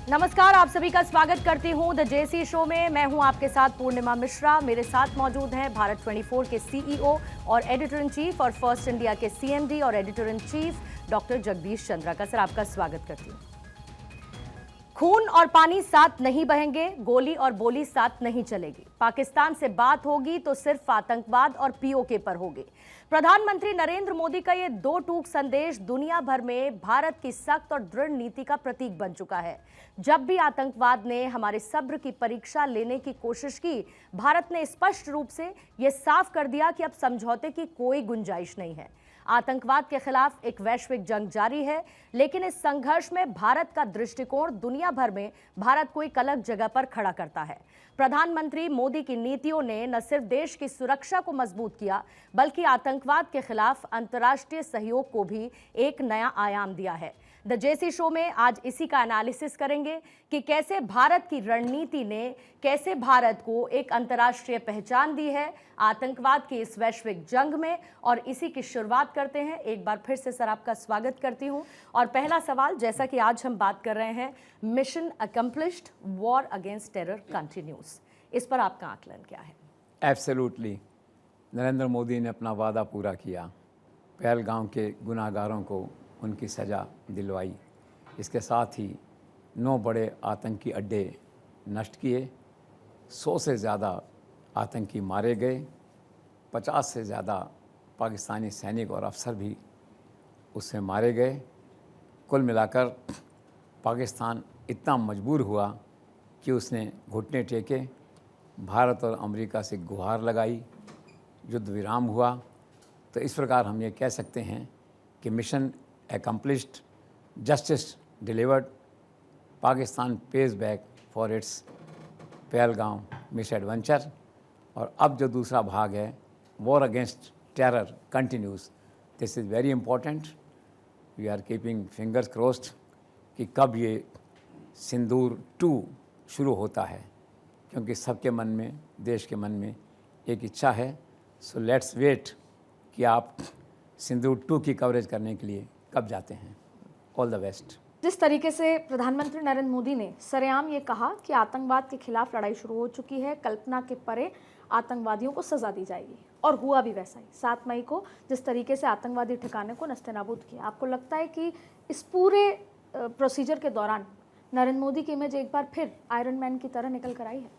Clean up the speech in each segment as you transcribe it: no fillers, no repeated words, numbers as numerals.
नमस्कार, आप सभी का स्वागत करती हूं द जेसी शो में। मैं हूं आपके साथ पूर्णिमा मिश्रा। मेरे साथ मौजूद हैं भारत 24 के सीईओ और एडिटर इन चीफ और फर्स्ट इंडिया के सीएमडी और editor in chief doctor Jagdish Chandra. Sir, आपका स्वागत करती हूं। खून और पानी साथ नहीं बहेंगे, गोली और बोली साथ नहीं चलेगी। पाकिस्तान से बात होगी तो सिर्फ आतंकवाद और पीओके पर होगी। प्रधानमंत्री नरेंद्र मोदी का ये दो टूक संदेश दुनिया भर में भारत की सख्त और दृढ़ नीति का प्रतीक बन चुका है। जब भी आतंकवाद ने हमारे सब्र की परीक्षा लेने की कोशिश की, भारत ने स्पष्ट रूप से यह साफ कर दिया कि अब समझौते की कोई गुंजाइश नहीं है। आतंकवाद के खिलाफ एक वैश्विक जंग जारी है, लेकिन इस संघर्ष में भारत का दृष्टिकोण दुनिया भर में भारत को एक अलग जगह पर खड़ा करता है। प्रधानमंत्री मोदी की नीतियों ने न सिर्फ देश की सुरक्षा को मजबूत किया, बल्कि आतंकवाद के खिलाफ अंतर्राष्ट्रीय सहयोग को भी एक नया आयाम दिया है। द जेसी शो में आज इसी का एनालिसिस करेंगे कि कैसे भारत की रणनीति ने कैसे भारत को एक अंतर्राष्ट्रीय पहचान दी है आतंकवाद की इस वैश्विक जंग में। और इसी की शुरुआत करते हैं। एक बार फिर से सर, आपका स्वागत करती हूं। और पहला सवाल, जैसा कि आज हम बात कर रहे हैं mission accomplished, war against terror continues, इस पर आपका आकलन क्या है? एब्सोल्युटली, नरेंद्र मोदी ने अपना वादा पूरा किया। पहलगाम के गुनाहगारों को उनकी सज़ा दिलवाई। इसके साथ ही 9 बड़े आतंकी अड्डे नष्ट किए, 100 से ज़्यादा आतंकी मारे गए, 50 से ज़्यादा पाकिस्तानी सैनिक और अफसर भी उससे मारे गए। कुल मिलाकर पाकिस्तान इतना मजबूर हुआ कि उसने घुटने टेके, भारत और अमेरिका से गुहार लगाई, युद्ध विराम हुआ। तो इस प्रकार हम ये कह सकते हैं कि mission accomplished, justice delivered, Pakistan pays back for its Pahalgam misadventure। और अब जो दूसरा भाग है, war against terror continues। this is very important। we are keeping fingers crossed कि कब ये सिंदूर 2 शुरू होता है, क्योंकि सबके मन में, देश के मन में एक इच्छा है। सो लेट्स वेट कि आप सिंदूर 2 की कवरेज करने के लिए कब जाते हैं। All the best. जिस तरीके से प्रधानमंत्री नरेंद्र मोदी ने सरेआम ये कहा कि आतंकवाद के खिलाफ लड़ाई शुरू हो चुकी है, कल्पना के परे आतंकवादियों को सजा दी जाएगी, और हुआ भी वैसा ही। 7 मई को जिस तरीके से आतंकवादी ठिकाने को नस्तेनाबूद किया, आपको लगता है कि इस पूरे प्रोसीजर के दौरान नरेंद्र मोदी की इमेज एक बार फिर आयरन मैन की तरह निकल कर आई है?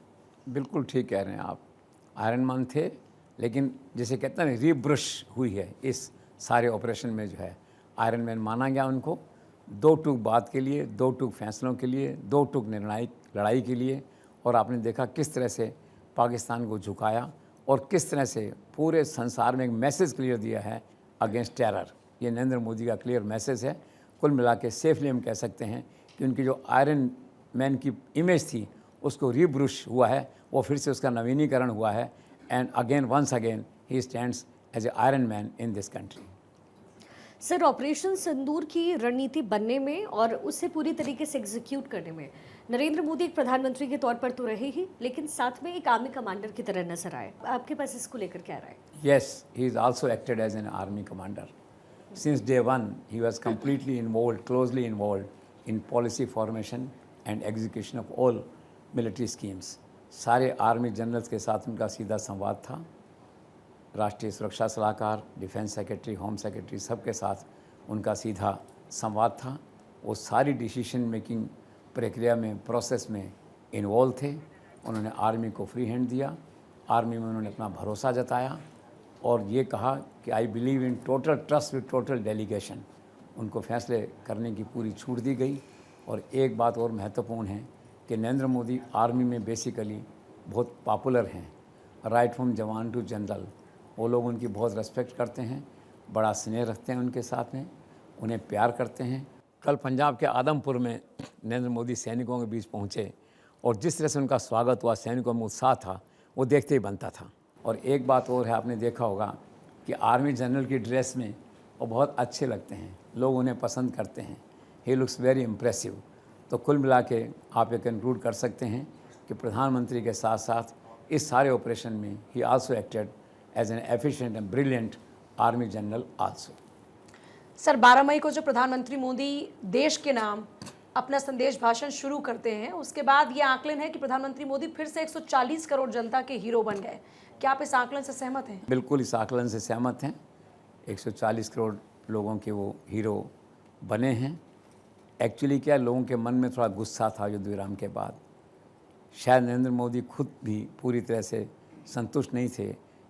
बिल्कुल ठीक कह रहे हैं आप। आयरन मैन थे, लेकिन जिसे कहते हैं रीब्रश हुई है इस सारे ऑपरेशन में, जो है आयरन मैन माना गया उनको। 2 टूक बात के लिए, 2 टूक फैसलों के लिए, 2 टूक निर्णायक लड़ाई के लिए। और आपने देखा किस तरह से पाकिस्तान को झुकाया और किस तरह से पूरे संसार में एक मैसेज क्लियर दिया है अगेंस्ट टेरर। ये नरेंद्र मोदी का क्लियर मैसेज है। कुल मिला के सेफली हम कह सकते हैं कि उनकी जो आयरन मैन की इमेज थी उसको रीब्रुश हुआ है, वो फिर से उसका नवीनीकरण हुआ है। And again, once again, he stands as a iron man in this country. Sir, operation Sindoor की रणनीति बनने में और उसे पूरी तरीके से एग्जीक्यूट करने में नरेंद्र मोदी एक प्रधानमंत्री के तौर पर तो रहे ही, लेकिन साथ में एक आर्मी कमांडर की तरह नजर आए। आपके पास इसको लेकर क्या राय? Yes, he is also acted as an army commander. Since day one, he was completely involved, closely involved in policy formation and execution of all military schemes. सारे आर्मी जनरल्स के साथ उनका सीधा संवाद था। राष्ट्रीय सुरक्षा सलाहकार, डिफेंस सेक्रेटरी, होम सेक्रेटरी, सबके साथ उनका सीधा संवाद था। वो सारी डिसीजन मेकिंग प्रक्रिया में, प्रोसेस में इन्वॉल्व थे। उन्होंने आर्मी को फ्री हैंड दिया, आर्मी में उन्होंने अपना भरोसा जताया और ये कहा कि I believe in total trust with total delegation. उनको फैसले करने की पूरी छूट दी गई। और एक बात और महत्वपूर्ण है कि नरेंद्र मोदी आर्मी में बेसिकली बहुत पॉपुलर हैं, राइट फ्रॉम जवान टू जनरल। वो लोग उनकी बहुत रेस्पेक्ट करते हैं, बड़ा स्नेह रखते हैं उनके साथ में, उन्हें प्यार करते हैं। कल पंजाब के आदमपुर में नरेंद्र मोदी सैनिकों के बीच पहुंचे और जिस तरह से उनका स्वागत हुआ, सैनिकों में उत्साह था, वो देखते ही बनता था। और एक बात और है, आपने देखा होगा कि आर्मी जनरल की ड्रेस में वो बहुत अच्छे लगते हैं, लोग उन्हें पसंद करते हैं। He looks very impressive. तो कुल मिला के आप ये कंक्लूड कर सकते हैं कि प्रधानमंत्री के साथ साथ इस सारे ऑपरेशन में ही also acted as an efficient and brilliant army general also. Sir, 12 मई को जो प्रधानमंत्री मोदी देश के नाम अपना संदेश भाषण शुरू करते हैं उसके बाद ये आकलन है कि प्रधानमंत्री मोदी फिर से 140 करोड़ जनता के हीरो बन गए। क्या आप इस आकलन से सहमत हैं? बिल्कुल इस आकलन से सहमत हैं। 140 करोड़ लोगों के वो हीरो बने हैं। एक्चुअली क्या लोगों के मन में थोड़ा गुस्सा था युद्ध विराम के बाद। शायद नरेंद्र मोदी खुद भी पूरी तरह से संतुष्ट नहीं थे,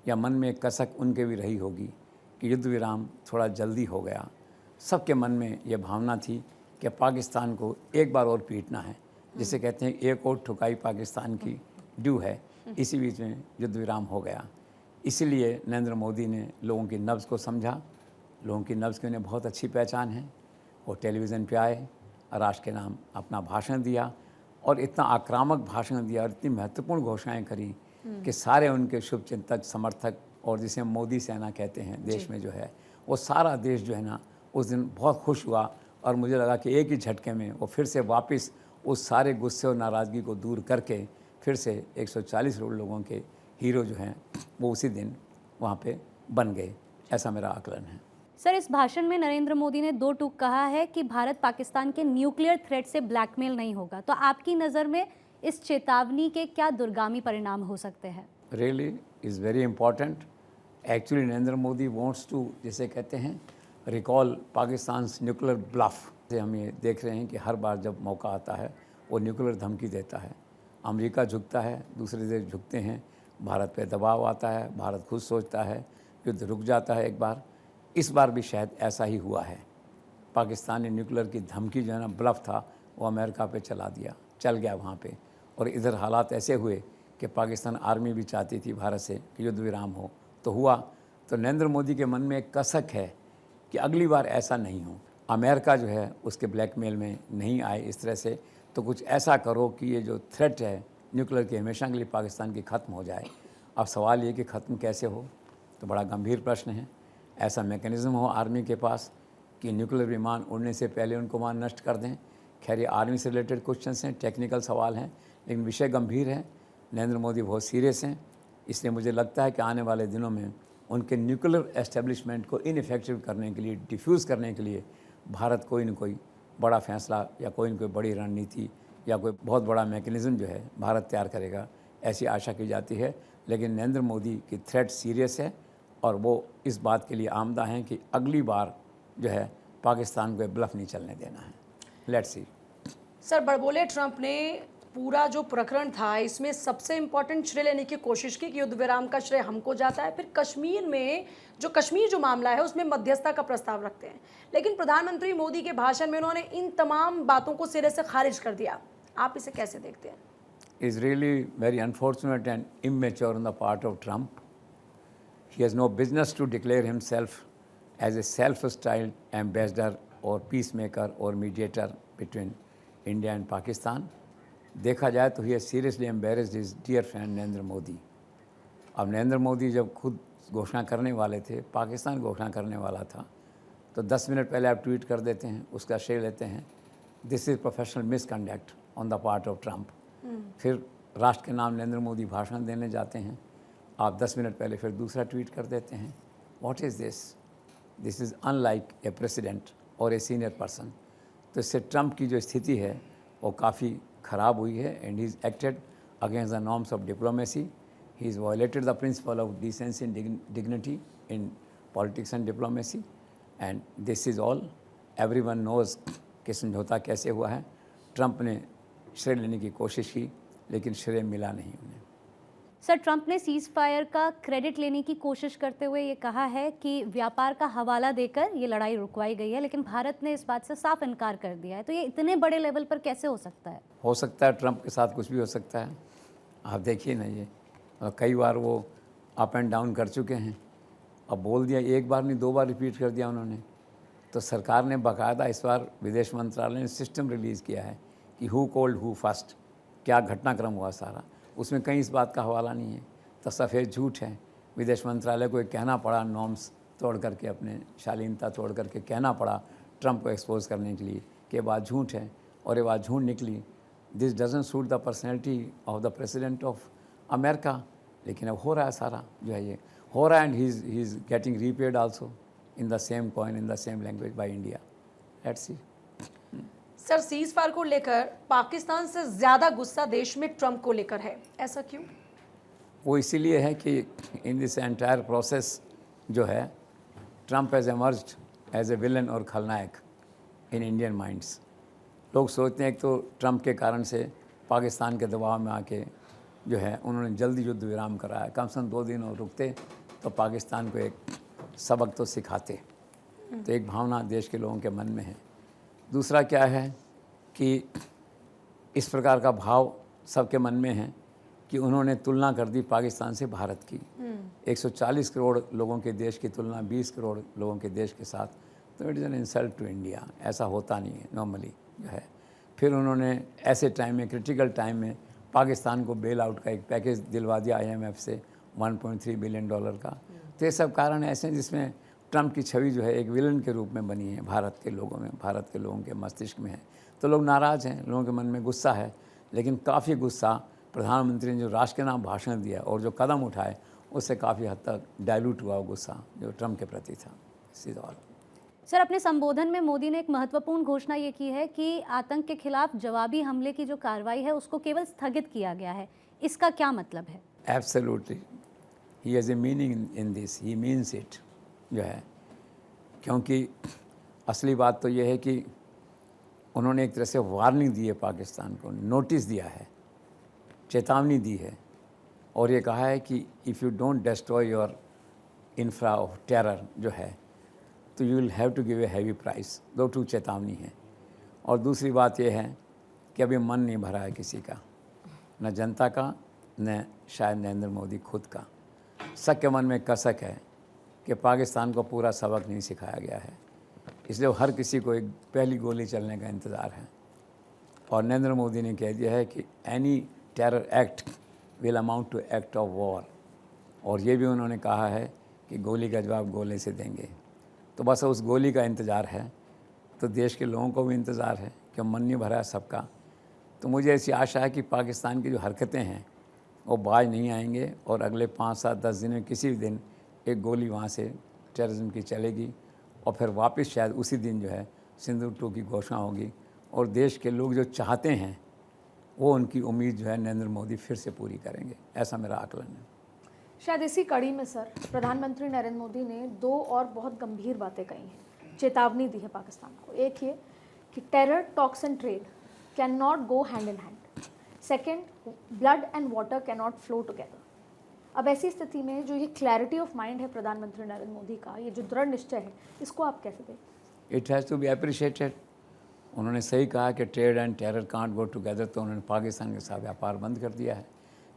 या मन में एक कसक उनके भी रही होगी कि युद्ध विराम थोड़ा जल्दी हो गया। सबके मन में ये भावना थी कि पाकिस्तान को एक बार और पीटना है, जिसे कहते हैं एक और ठुकाई पाकिस्तान की ड्यू है। इसी बीच में युद्ध विराम हो गया। इसीलिए नरेंद्र मोदी ने लोगों की नब्ज़ को समझा। लोगों की नब्ज़ की उन्हें बहुत अच्छी पहचान है। वो टेलीविज़न पे आए, राष्ट्र के नाम अपना भाषण दिया, और इतना आक्रामक भाषण दिया और इतनी महत्वपूर्ण घोषणाएं करी कि सारे उनके शुभचिंतक, समर्थक, और जिसे मोदी सेना कहते हैं देश में जो है, वो सारा देश जो है ना उस दिन बहुत खुश हुआ। और मुझे लगा कि एक ही झटके में वो फिर से वापस उस सारे गुस्से और नाराज़गी को दूर करके फिर से 140 करोड़ लोगों के हीरो जो हैं वो उसी दिन वहाँ पे बन गए। ऐसा मेरा आकलन है। सर, इस भाषण में नरेंद्र मोदी ने दो टूक कहा है कि भारत पाकिस्तान के न्यूक्लियर थ्रेट से ब्लैकमेल नहीं होगा। तो आपकी नज़र में इस चेतावनी के क्या दूरगामी परिणाम हो सकते हैं? Really is very important. Actually Narendra Modi wants to, जिसे कहते हैं, रिकॉल पाकिस्तान न्यूक्लियर ब्लफ। हम ये देख रहे हैं कि हर बार जब मौका आता है वो न्यूक्लियर धमकी देता है। अमेरिका झुकता है, दूसरे देश झुकते हैं, भारत पे दबाव आता है, भारत खुद सोचता है, युद्ध रुक जाता है एक बार। इस बार भी शायद ऐसा ही हुआ है। पाकिस्तान ने न्यूक्लियर की धमकी जो है ना, ब्लफ था, वो अमेरिका पे चल गया वहाँ पे। और इधर हालात ऐसे हुए कि पाकिस्तान आर्मी भी चाहती थी भारत से कि युद्ध विराम हो, तो हुआ। तो नरेंद्र मोदी के मन में एक कसक है कि अगली बार ऐसा नहीं हो, अमेरिका जो है उसके ब्लैकमेल में नहीं आए इस तरह से। तो कुछ ऐसा करो कि ये जो थ्रेट है न्यूक्लियर की हमेशा के लिए पाकिस्तान की ख़त्म हो जाए। अब सवाल ये कि ख़त्म कैसे हो, तो बड़ा गंभीर प्रश्न है। ऐसा मैकेनिज़्म हो आर्मी के पास कि न्यूक्लियर विमान उड़ने से पहले उनको वहाँ नष्ट कर दें। खैर ये आर्मी से रिलेटेड क्वेश्चंस हैं, टेक्निकल सवाल हैं, लेकिन विषय गंभीर है। नरेंद्र मोदी बहुत सीरियस हैं। इसलिए मुझे लगता है कि आने वाले दिनों में उनके न्यूक्लियर एस्टेब्लिशमेंट को इनइफेक्टिव करने के लिए, डिफ्यूज़ करने के लिए भारत कोई न कोई बड़ा फैसला या कोई न कोई बड़ी रणनीति या कोई बहुत बड़ा मैकेनिज़्म जो है भारत तैयार करेगा, ऐसी आशा की जाती है। लेकिन नरेंद्र मोदी की थ्रेट सीरियस है और वो इस बात के लिए आमदा हैं कि अगली बार जो है पाकिस्तान को ब्लफ नहीं चलने देना है। Let's see. सर, बड़बोले ट्रंप ने पूरा जो प्रकरण था इसमें सबसे इम्पोर्टेंट श्रेय लेने की कोशिश की कि युद्ध विराम का श्रेय हमको जाता है। फिर कश्मीर जो मामला है उसमें मध्यस्थता का प्रस्ताव रखते हैं, लेकिन प्रधानमंत्री मोदी के भाषण में उन्होंने इन तमाम बातों को सिरे से खारिज कर दिया। आप इसे कैसे देखते हैं? Is really very unfortunate and immature on the part of Trump. He has no business to declare himself as a self-styled ambassador or peacemaker or mediator between India and Pakistan. देखा जाए तो he has seriously embarrassed his dear friend Narendra Modi. अब नरेंद्र मोदी जब खुद घोषणा करने वाले थे, पाकिस्तान घोषणा करने वाला था, तो 10 मिनट पहले आप ट्वीट कर देते हैं, उसका श्रेय लेते हैं। This is professional misconduct on the part of Trump. फिर राष्ट्र के नाम नरेंद्र मोदी भाषण देने जाते हैं, आप 10 मिनट पहले फिर दूसरा ट्वीट कर देते हैं। What is this? This is unlike A president और ए सीनियर पर्सन। तो इससे ट्रंप की जो स्थिति है वो काफ़ी ख़राब हुई है। And he is acted against the norms of diplomacy. He is violated the principle of decency and dignity in politics and diplomacy. And this is all everyone knows कि समझौता कैसे हुआ है। ट्रंप ने श्रेय लेने की कोशिश की, लेकिन श्रेय मिला नहीं उन्हें। सर, ट्रंप ने सीज फायर का क्रेडिट लेने की कोशिश करते हुए ये कहा है कि व्यापार का हवाला देकर ये लड़ाई रुकवाई गई है, लेकिन भारत ने इस बात से साफ इनकार कर दिया है। तो ये इतने बड़े लेवल पर कैसे हो सकता है? हो सकता है, ट्रंप के साथ कुछ भी हो सकता है। आप देखिए ना, ये कई बार वो अप एंड डाउन कर चुके हैं। अब बोल दिया, एक बार नहीं 2 बार रिपीट कर दिया उन्होंने। तो सरकार ने बाकायदा इस बार विदेश मंत्रालय ने सिस्टम रिलीज़ किया है कि हु कॉल्ड हु फर्स्ट, क्या घटनाक्रम हुआ सारा। उसमें कहीं इस बात का हवाला नहीं है। तो सफ़ेद झूठ है। विदेश मंत्रालय को एक कहना पड़ा, नॉर्म्स तोड़ करके, अपने शालीनता तोड़ करके कहना पड़ा ट्रंप को एक्सपोज करने के लिए कि ये बात झूठ है, और ये बात झूठ निकली। This doesn't suit the personality of the president of America. लेकिन अब हो रहा है सारा जो है, ये हो रहा है। And he is getting repaid also in the same coin, in the same language by India. Let's see. Sir cease fire को लेकर पाकिस्तान से ज्यादा गुस्सा देश में ट्रंप को लेकर है, ऐसा क्यों? वो इसीलिए है कि इन दिस एंटायर प्रोसेस जो है Trump has emerged as a villain और खलनायक इन इंडियन माइंड्स। लोग सोचते हैं कि तो ट्रंप के कारण से पाकिस्तान के दबाव में आके जो है उन्होंने जल्दी युद्ध विराम कराया, कम से कम 2 दिन और रुकते तो पाकिस्तान को एक सबक तो सिखाते। तो एक भावना देश के लोगों के मन में है। दूसरा क्या है कि इस प्रकार का भाव सबके मन में है कि उन्होंने तुलना कर दी पाकिस्तान से भारत की। 140 करोड़ लोगों के देश की तुलना 20 करोड़ लोगों के देश के साथ, तो it is an insult to India. ऐसा होता नहीं है नॉर्मली जो है। फिर उन्होंने ऐसे टाइम में, क्रिटिकल टाइम में पाकिस्तान को बेल आउट का एक पैकेज दिलवा दिया IMF से $1.3 बिलियन का। तो ये सब कारण ऐसे हैं जिसमें ट्रंप की छवि जो है एक विलन के रूप में बनी है भारत के लोगों में, भारत के लोगों के मस्तिष्क में है। तो लोग नाराज़ हैं, लोगों के मन में गुस्सा है, लेकिन काफ़ी गुस्सा प्रधानमंत्री ने जो राष्ट्र के नाम भाषण दिया और जो कदम उठाए उससे काफ़ी हद तक डाइल्यूट हुआ गुस्सा जो ट्रंप के प्रति था। सीधा वाला सर, अपने संबोधन में मोदी ने एक महत्वपूर्ण घोषणा ये की है कि आतंक के खिलाफ जवाबी हमले की जो कार्रवाई है उसको केवल स्थगित किया गया है। इसका क्या मतलब है? Absolutely he has a meaning in this, he means it जो है। क्योंकि असली बात तो ये है कि उन्होंने एक तरह से वार्निंग दी है पाकिस्तान को, नोटिस दिया है, चेतावनी दी है और ये कहा है कि if you don't destroy your infra of terror जो है तो you will have to give a heavy price. 2 चेतावनी है। और दूसरी बात यह है कि अभी मन नहीं भरा है किसी का, न जनता का, न शायद नरेंद्र मोदी खुद का। सबके मन में कसक है कि पाकिस्तान को पूरा सबक नहीं सिखाया गया है, इसलिए हर किसी को एक पहली गोली चलने का इंतज़ार है। और नरेंद्र मोदी ने कह दिया है कि any terror act will amount to act of war. और ये भी उन्होंने कहा है कि गोली का जवाब गोले से देंगे। तो बस उस गोली का इंतज़ार है। तो देश के लोगों को भी इंतज़ार है कि मन नहीं भरा है सबका। तो मुझे ऐसी आशा है कि पाकिस्तान की जो हरकतें हैं वो बाज नहीं आएंगे और अगले 5, 7, 10 दिन में किसी भी दिन एक गोली वहाँ से टेररिज्म की चलेगी और फिर वापस शायद उसी दिन जो है सिंदूर 2 की घोषणा होगी। और देश के लोग जो चाहते हैं वो उनकी उम्मीद जो है नरेंद्र मोदी फिर से पूरी करेंगे, ऐसा मेरा आकलन है। शायद इसी कड़ी में सर प्रधानमंत्री नरेंद्र मोदी ने 2 और बहुत गंभीर बातें कही हैं, चेतावनी दी है पाकिस्तान को। एक ये कि terror, talks and trade can not go hand in hand. Second, blood and water can not flow together. अब ऐसी स्थिति में जो ये क्लैरिटी ऑफ माइंड है प्रधानमंत्री नरेंद्र मोदी का, ये जो दृढ़ निश्चय है, इसको आप कैसे देखते? It has to be appreciated. उन्होंने सही कहा कि trade and terror can't go together. तो उन्होंने पाकिस्तान के साथ व्यापार बंद कर दिया है,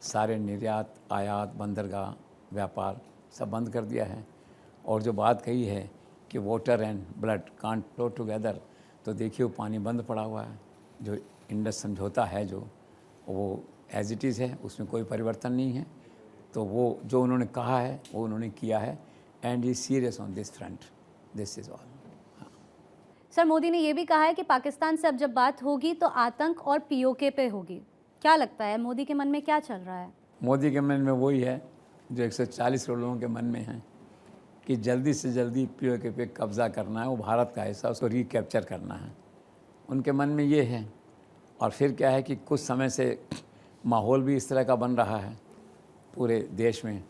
सारे निर्यात, आयात, बंदरगाह व्यापार सब बंद कर दिया है। और जो बात कही है कि water and blood can't flow together, तो देखिए वो पानी बंद पड़ा हुआ है। जो इंडस समझौता है जो वो एज इट इज़ है, उसमें कोई परिवर्तन नहीं है। तो वो जो उन्होंने कहा है वो उन्होंने किया है and he serious on this front. This is all. Sir, Modi ने ये भी कहा है कि पाकिस्तान से अब जब बात होगी तो आतंक और POK पे होगी। क्या लगता है मोदी के मन में क्या चल रहा है? मोदी के मन में वही है जो 140 करोड़ लोगों के मन में है कि जल्दी से जल्दी POK पे कब्ज़ा करना है, वो भारत का हिस्सा, उसको रिकैप्चर करना है। उनके मन में ये है। और फिर क्या है कि कुछ समय से माहौल भी इस तरह का बन रहा है पूरे देश में।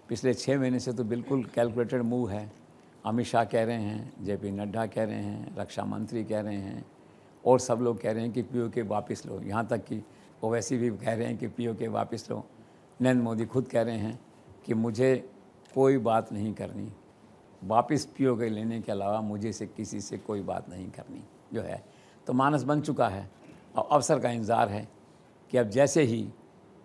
पिछले 6 महीने से तो बिल्कुल कैलकुलेटेड मूव है। अमित शाह कह रहे हैं, JP नड्डा कह रहे हैं, रक्षा मंत्री कह रहे हैं और सब लोग कह रहे हैं कि POK वापस लो। यहाँ तक कि ओवैसी भी कह रहे हैं कि POK वापस लो। नरेंद्र मोदी खुद कह रहे हैं कि मुझे कोई बात नहीं करनी, वापस POK लेने के अलावा मुझे से किसी से कोई बात नहीं करनी जो है। तो मानस बन चुका है और अवसर का इंतज़ार है कि अब जैसे ही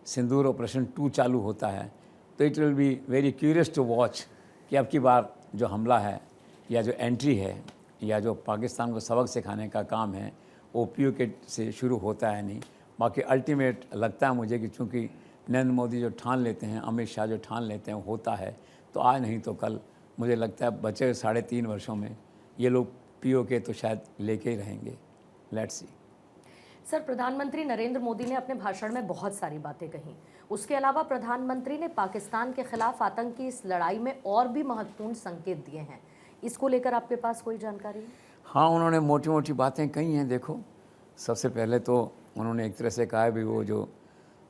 सिंदूर ऑपरेशन 2 चालू होता है तो it will be very curious to watch कि अब की बार जो हमला है या जो एंट्री है या जो पाकिस्तान को सबक सिखाने का काम है वो POK से शुरू होता है नहीं। बाकी अल्टीमेट लगता है मुझे कि चूँकि नरेंद्र मोदी जो ठान लेते हैं, अमित शाह जो ठान लेते हैं, होता है तो आज नहीं तो कल मुझे लगता है बचे 3.5 वर्षों में ये लोग POK तो शायद लेके ही रहेंगे। Let's see. सर, प्रधानमंत्री नरेंद्र मोदी ने अपने भाषण में बहुत सारी बातें कही। उसके अलावा प्रधानमंत्री ने पाकिस्तान के खिलाफ आतंक की इस लड़ाई में और भी महत्वपूर्ण संकेत दिए हैं। इसको लेकर आपके पास कोई जानकारी है? हाँ, उन्होंने मोटी मोटी बातें कही हैं। देखो, सबसे पहले तो उन्होंने एक तरह से कहा है भी वो जो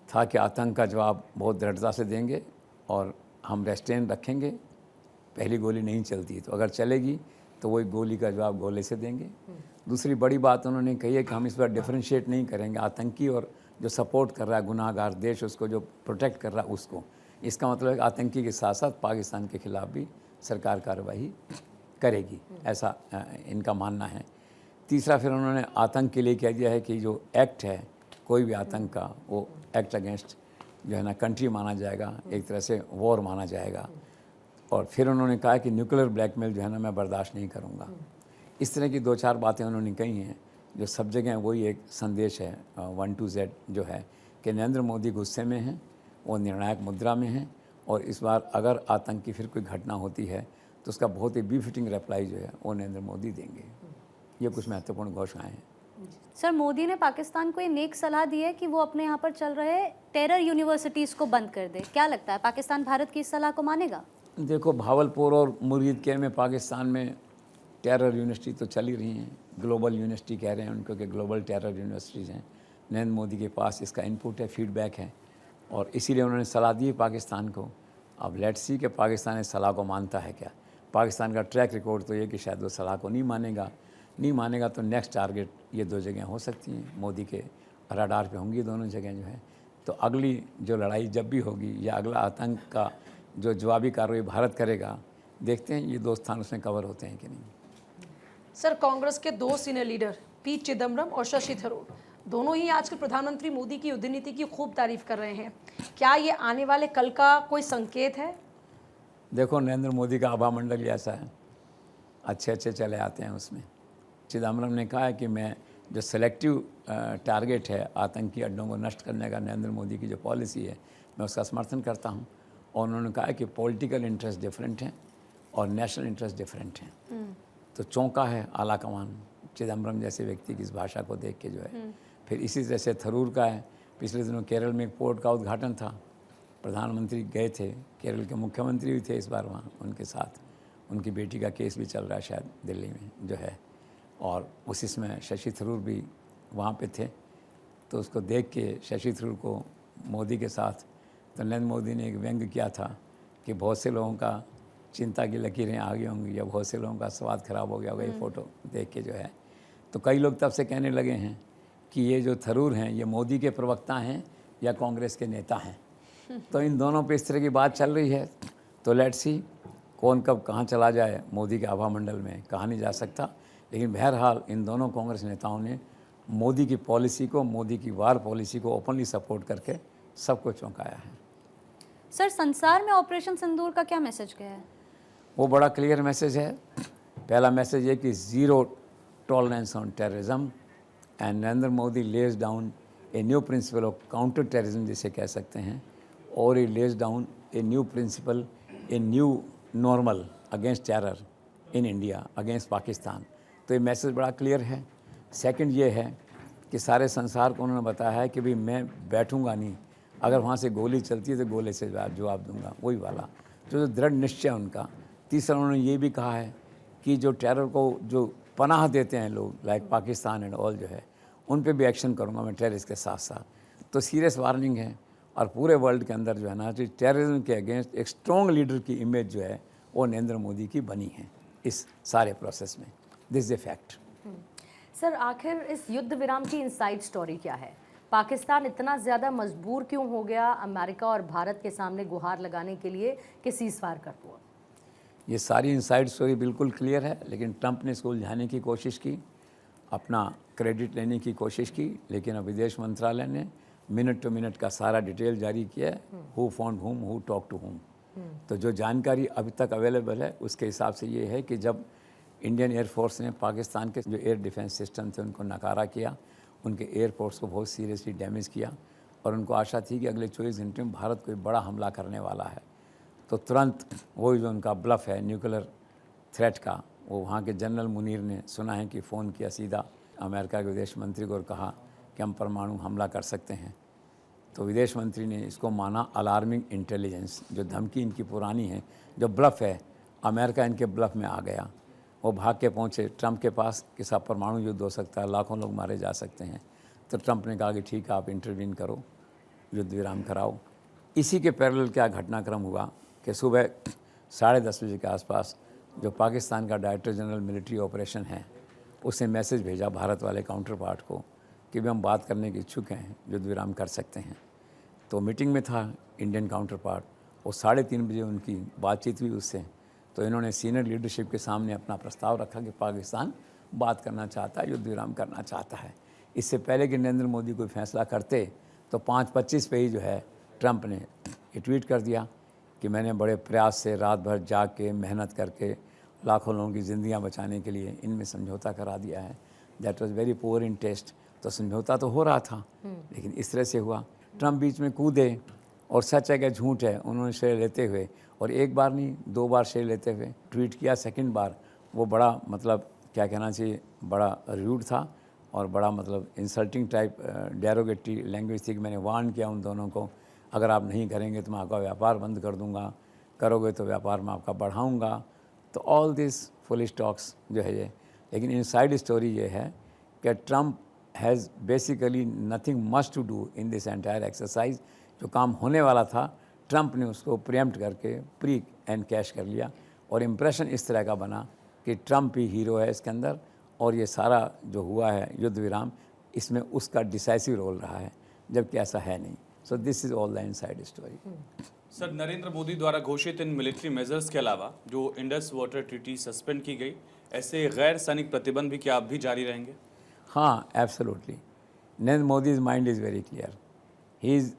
था कि आतंक का जवाब बहुत दृढ़ता से देंगे और हम रेस्ट्रेन रखेंगे, पहली गोली नहीं चलती तो अगर चलेगी तो वही गोली का जवाब गोले से देंगे। दूसरी बड़ी बात उन्होंने कही है कि हम इस बार डिफरेंशिएट नहीं करेंगे आतंकी और जो सपोर्ट कर रहा है गुनाहगार देश उसको जो प्रोटेक्ट कर रहा है उसको। इसका मतलब है कि आतंकी के साथ साथ पाकिस्तान के खिलाफ भी सरकार कार्रवाई करेगी, ऐसा इनका मानना है। तीसरा फिर उन्होंने आतंक के लिए कह दिया है कि जो एक्ट है कोई भी आतंक का वो एक्ट अगेंस्ट जो है ना कंट्री माना जाएगा, एक तरह से वॉर माना जाएगा। और फिर उन्होंने कहा कि न्यूक्लियर ब्लैकमेल जो है ना मैं बर्दाश्त नहीं करूँगा। इस तरह की 2-4 बातें उन्होंने कही हैं जो सब जगह वही एक संदेश है 1 to Z जो है कि नरेंद्र मोदी गुस्से में हैं, वो निर्णायक मुद्रा में हैं और इस बार अगर आतंक की फिर कोई घटना होती है तो उसका बहुत ही बीफिटिंग रिप्लाई जो है वो नरेंद्र मोदी देंगे। ये कुछ महत्वपूर्ण घोषणाएं हैं। सर, मोदी ने पाकिस्तान को ये नेक सलाह दी है कि वो अपने यहाँ पर चल रहे टेरर यूनिवर्सिटीज़ को बंद कर दे। क्या लगता है पाकिस्तान भारत की इस सलाह को मानेगा? देखो, भावलपुर और मुरीदके में पाकिस्तान में टेरर यूनिवर्सिटी तो चल ही रही हैं, ग्लोबल यूनिवर्सिटी कह रहे हैं उनको कि ग्लोबल टेरर यूनिवर्सिटीज़ हैं। नरेंद्र मोदी के पास इसका इनपुट है, फीडबैक है और इसीलिए उन्होंने सलाह दी है पाकिस्तान को। अब लेट्स सी कि पाकिस्तान इस सलाह को मानता है क्या। पाकिस्तान का ट्रैक रिकॉर्ड तो ये कि शायद वो सलाह को नहीं मानेगा तो नेक्स्ट टारगेट ये 2 जगह हो सकती हैं, मोदी के रडार पे होंगी दोनों जगह जो है। तो अगली जो लड़ाई जब भी होगी या अगला आतंक का जो जवाबी कार्रवाई भारत करेगा, देखते हैं ये 2 स्थान उसमें कवर होते हैं कि नहीं। सर, कांग्रेस के 2 सीनियर लीडर पी चिदम्बरम और शशि थरूर दोनों ही आजकल प्रधानमंत्री मोदी की युद्ध नीति की खूब तारीफ कर रहे हैं। क्या ये आने वाले कल का कोई संकेत है? देखो, नरेंद्र मोदी का आभा मंडल ही ऐसा है, अच्छे चले आते हैं उसमें। चिदम्बरम ने कहा है कि मैं जो सेलेक्टिव टारगेट है आतंकी अड्डों को नष्ट करने का नरेंद्र मोदी की जो पॉलिसी है मैं उसका समर्थन करता हूँ। और उन्होंने कहा कि पॉलिटिकल इंटरेस्ट डिफरेंट हैं और नेशनल इंटरेस्ट डिफरेंट हैं। तो चौंका है आला कमान चिदम्बरम जैसे व्यक्ति की इस भाषा को देख के जो है। फिर इसी तरह से थरूर का है, पिछले दिनों केरल में एक पोर्ट का उद्घाटन था, प्रधानमंत्री गए थे, केरल के मुख्यमंत्री भी थे इस बार वहाँ उनके साथ। उनकी बेटी का केस भी चल रहा है शायद दिल्ली में जो है, और उसी में शशि थरूर भी वहाँ पे थे। तो उसको देख के शशि थरूर को मोदी के साथ तो नरेंद्र मोदी ने एक व्यंग किया था कि बहुत से लोगों का चिंता की लकीरें आ गई होंगी या बहुत से लोगों का स्वाद खराब हो गया होगा ये फ़ोटो देख के जो है। तो कई लोग तब से कहने लगे हैं कि ये जो थरूर हैं ये मोदी के प्रवक्ता हैं या कांग्रेस के नेता हैं। तो इन दोनों पे इस तरह की बात चल रही है। तो लेट्स सी कौन कब कहाँ चला जाए मोदी के आभा मंडल में, कहा नहीं जा सकता। लेकिन बहरहाल इन दोनों कांग्रेस नेताओं ने मोदी की पॉलिसी को, मोदी की वार पॉलिसी को ओपनली सपोर्ट करके सबको चौंकाया है। सर, संसार में ऑपरेशन सिंदूर का क्या मैसेज गया है? वो बड़ा क्लियर मैसेज है। पहला मैसेज ये कि zero tolerance on terrorism and Narendra Modi lays down a new principle of counter terrorism जिसे कह सकते हैं, और he lays down a new principle, a new normal against terror in India, against Pakistan. तो ये मैसेज बड़ा क्लियर है। सेकंड ये है कि सारे संसार को उन्होंने बताया है कि भाई मैं बैठूंगा नहीं, अगर वहाँ से गोली चलती है तो गोले से जवाब दूंगा, वही वाला जो दृढ़ निश्चय उनका। तीसरा उन्होंने ये भी कहा है कि जो टेरर को जो पनाह देते हैं लोग लाइक पाकिस्तान एंड ऑल जो है, उन पे भी एक्शन करूँगा मैं टेररिस्ट के साथ साथ। तो सीरियस वार्निंग है और पूरे वर्ल्ड के अंदर जो है ना टेररिज्म के अगेंस्ट एक स्ट्रॉन्ग लीडर की इमेज जो है वो नरेंद्र मोदी की बनी है इस सारे प्रोसेस में। This is a fact. Sir, आखिर इस युद्ध विराम की इनसाइड स्टोरी क्या है? पाकिस्तान इतना ज़्यादा मजबूर क्यों हो गया अमेरिका और भारत के सामने गुहार लगाने के लिए कि सीज़फायर कर दो? ये सारी इनसाइड स्टोरी बिल्कुल क्लियर है, लेकिन ट्रंप ने इसको उलझाने की कोशिश की, अपना क्रेडिट लेने की कोशिश की, लेकिन अब विदेश मंत्रालय ने मिनट टू मिनट का सारा डिटेल जारी किया है, हु फाउंड हुम, हु टॉक टू हुम। तो जो जानकारी अभी तक अवेलेबल है उसके हिसाब से ये है कि जब इंडियन एयरफोर्स ने पाकिस्तान के जो एयर डिफेंस सिस्टम थे उनको नकारा किया, उनके एयरपोर्ट्स को बहुत सीरियसली डैमेज किया और उनको आशा थी कि अगले 24 घंटे में भारत कोई बड़ा हमला करने वाला है। तो तुरंत वही जो उनका ब्लफ है न्यूक्लियर थ्रेट का, वो वहाँ के जनरल मुनीर ने सुना है कि फ़ोन किया सीधा अमेरिका के विदेश मंत्री को और कहा कि हम परमाणु हमला कर सकते हैं। तो विदेश मंत्री ने इसको माना अलार्मिंग इंटेलिजेंस, जो धमकी इनकी पुरानी है, जो ब्लफ है, अमेरिका इनके ब्लफ में आ गया। वो भाग के पहुँचे ट्रंप के पास कि साहब परमाणु युद्ध हो सकता है, लाखों लोग मारे जा सकते हैं। तो ट्रंप ने कहा कि ठीक है, आप इंटरवीन करो, युद्ध विराम कराओ। इसी के पैरेलल क्या घटनाक्रम हुआ कि सुबह 10:30 बजे के आसपास जो पाकिस्तान का डायरेक्टर जनरल मिलिट्री ऑपरेशन है, उसने मैसेज भेजा भारत वाले काउंटर पार्ट को कि भी हम बात करने के इच्छुक हैं, युद्ध विराम कर सकते हैं। तो मीटिंग में था इंडियन काउंटर पार्ट, और 3:30 बजे उनकी बातचीत हुई उससे। तो इन्होंने सीनियर लीडरशिप के सामने अपना प्रस्ताव रखा कि पाकिस्तान बात करना चाहता है, युद्ध विराम करना चाहता है। इससे पहले कि नरेंद्र मोदी कोई फैसला करते तो 5:25 पे ही जो है ट्रंप ने ये ट्वीट कर दिया कि मैंने बड़े प्रयास से रात भर जाग के मेहनत करके लाखों लोगों की ज़िंदगियां बचाने के लिए इनमें समझौता करा दिया है। That was very poor in taste. तो समझौता तो हो रहा था, लेकिन इस तरह से हुआ। ट्रंप बीच में कूदे, और सच है कि झूठ है, उन्होंने श्रेय लेते हुए, और एक बार नहीं 2 बार श्रेय लेते हुए ट्वीट किया। सेकंड बार वो बड़ा मतलब क्या कहना चाहिए, बड़ा रूड था और बड़ा मतलब इंसल्टिंग टाइप डेरोगेटरी लैंग्वेज थी कि मैंने वार्न किया उन दोनों को, अगर आप नहीं करेंगे तो मैं आपका व्यापार बंद कर दूंगा, करोगे तो व्यापार मैं आपका बढ़ाऊंगा। तो ऑल दिस फुलिश टॉक्स जो है ये, लेकिन इनसाइड स्टोरी ये है कि Trump has basically nothing much to do in this entire exercise. जो काम होने वाला था ट्रंप ने उसको प्रीएम्प्ट करके प्री एंड कैश कर लिया, और इम्प्रेशन इस तरह का बना कि ट्रंप ही हीरो है इसके अंदर, और ये सारा जो हुआ है युद्ध विराम इसमें उसका डिसाइसिव रोल रहा है, जबकि ऐसा है नहीं। So this is all the inside story. Sir, Narendra Modi द्वारा घोषित इन मिलिट्री मेजर्स के अलावा जो इंडस वाटर ट्रीटी सस्पेंड की गई, ऐसे गैर सैनिक प्रतिबंध भी क्या आप भी जारी रहेंगे? हाँ, absolutely. Narendra Modi's mind is very clear. He is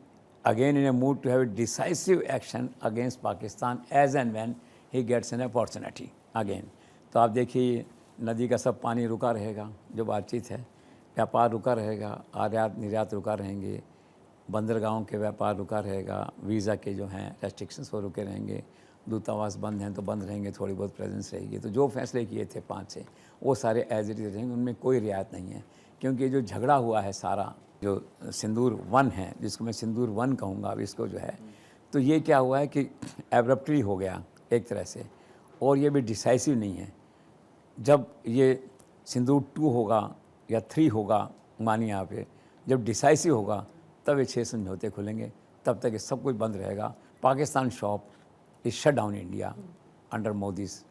again in a mood to have a decisive action against Pakistan as and when he gets an opportunity again. तो आप देखिए नदी का सब पानी रुका रहेगा, जो बातचीत है, व्यापार रुका रहेगा, आयात निर्यात रुका रहेंगे, बंदरगाहों के व्यापार रुका रहेगा, वीज़ा के जो हैं रेस्ट्रिक्शंस वो रुके रहेंगे, दूतावास बंद हैं तो बंद रहेंगे, थोड़ी बहुत प्रेजेंस रहेगी। तो जो फैसले किए थे 5 से वो सारे एज इट इज़ रहेंगे, उनमें कोई रियायत नहीं है। क्योंकि जो झगड़ा हुआ है सारा, जो सिंदूर 1 है, जिसको मैं सिंदूर 1 कहूँगा अब इसको जो है, तो ये क्या हुआ है कि एब्रप्टली हो गया एक तरह से, और ये भी डिसाइसिव नहीं है। जब ये सिंदूर 2 होगा या 3 होगा, मानिए यहाँ पे, जब डिसाइसिव होगा तब ये 6 समझौते खुलेंगे, तब तक ये सब कुछ बंद रहेगा। Pakistan shop is shut down India under Modi's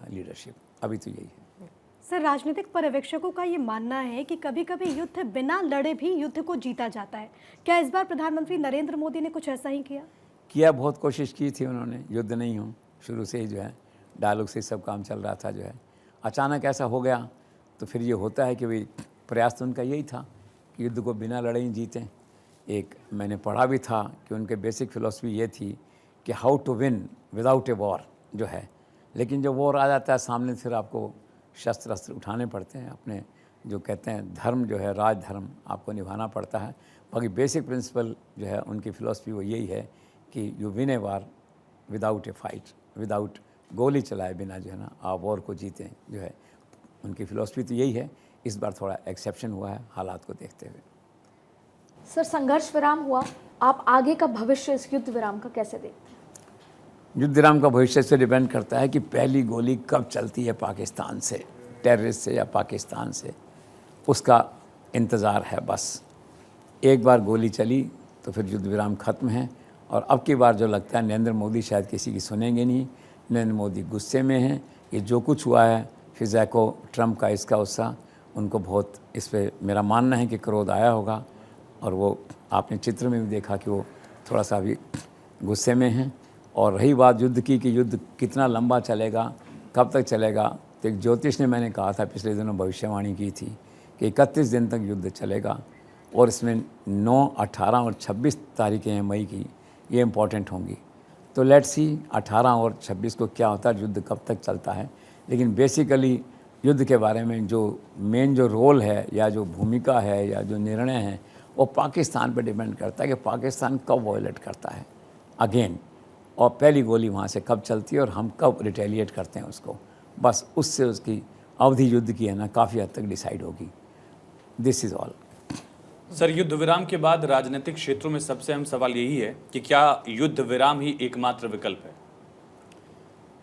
leadership. अभी तो यही है। सर, राजनीतिक पर्यवेक्षकों का ये मानना है कि कभी कभी युद्ध बिना लड़े भी युद्ध को जीता जाता है। क्या इस बार प्रधानमंत्री नरेंद्र मोदी ने कुछ ऐसा ही किया? बहुत कोशिश की थी उन्होंने, युद्ध नहीं हो, शुरू से ही जो है डायलॉग से सब काम चल रहा था। जो है अचानक ऐसा हो गया तो फिर ये होता है कि भाई प्रयास तो उनका यही था कि युद्ध को बिना लड़े ही जीतें। एक मैंने पढ़ा भी था कि उनके बेसिक फिलॉसफी ये थी कि how to win without a war जो है, लेकिन जब वॉर आ जाता है सामने फिर आपको शस्त्र अस्त्र उठाने पड़ते हैं, अपने जो कहते हैं धर्म जो है, राज धर्म आपको निभाना पड़ता है। बाकी बेसिक प्रिंसिपल जो है उनकी फ़िलॉसफी वो यही है कि you win A war without A fight, without गोली चलाए बिना जो है ना आप वॉर को जीतें, जो है उनकी फ़िलॉसफी तो यही है। इस बार थोड़ा एक्सेप्शन हुआ है हालात को देखते हुए। सर, संघर्ष विराम हुआ, आप आगे का भविष्य इस युद्ध विराम का कैसे देखते हैं? युद्ध विराम का भविष्य से डिपेंड करता है कि पहली गोली कब चलती है पाकिस्तान से, टेररिस्ट से या पाकिस्तान से, उसका इंतज़ार है बस। एक बार गोली चली तो फिर युद्ध विराम ख़त्म है। और अब की बार जो लगता है नरेंद्र मोदी शायद किसी की सुनेंगे नहीं। नरेंद्र मोदी गुस्से में हैं। ये जो कुछ हुआ है फिज़ा को, ट्रंप का इसका उसका, उनको बहुत इस पर मेरा मानना है कि क्रोध आया होगा। और वो आपने चित्र में भी देखा कि वो थोड़ा सा भी गुस्से में हैं। और रही बात युद्ध की कि युद्ध कितना लंबा चलेगा, कब तक चलेगा, तो एक ज्योतिष ने मैंने कहा था पिछले दिनों, भविष्यवाणी की थी कि 31 दिन तक युद्ध चलेगा। और इसमें 9, 18 और 26 तारीखें हैं मई की, ये इम्पॉर्टेंट होंगी। तो लेट्स सी 18 और 26 को क्या होता है, युद्ध कब तक चलता है। लेकिन बेसिकली युद्ध के बारे में जो मेन जो रोल है या जो भूमिका है या जो निर्णय है वो पाकिस्तान पर डिपेंड करता है कि पाकिस्तान कब वॉयलेट करता है अगेन, और पहली गोली वहाँ से कब चलती है और हम कब रिटेलिएट करते हैं उसको। बस उससे उसकी अवधि युद्ध की है ना काफ़ी हद तक डिसाइड होगी। This is all. सर, युद्ध विराम के बाद राजनीतिक क्षेत्रों में सबसे अहम सवाल यही है कि क्या युद्ध विराम ही एकमात्र विकल्प है?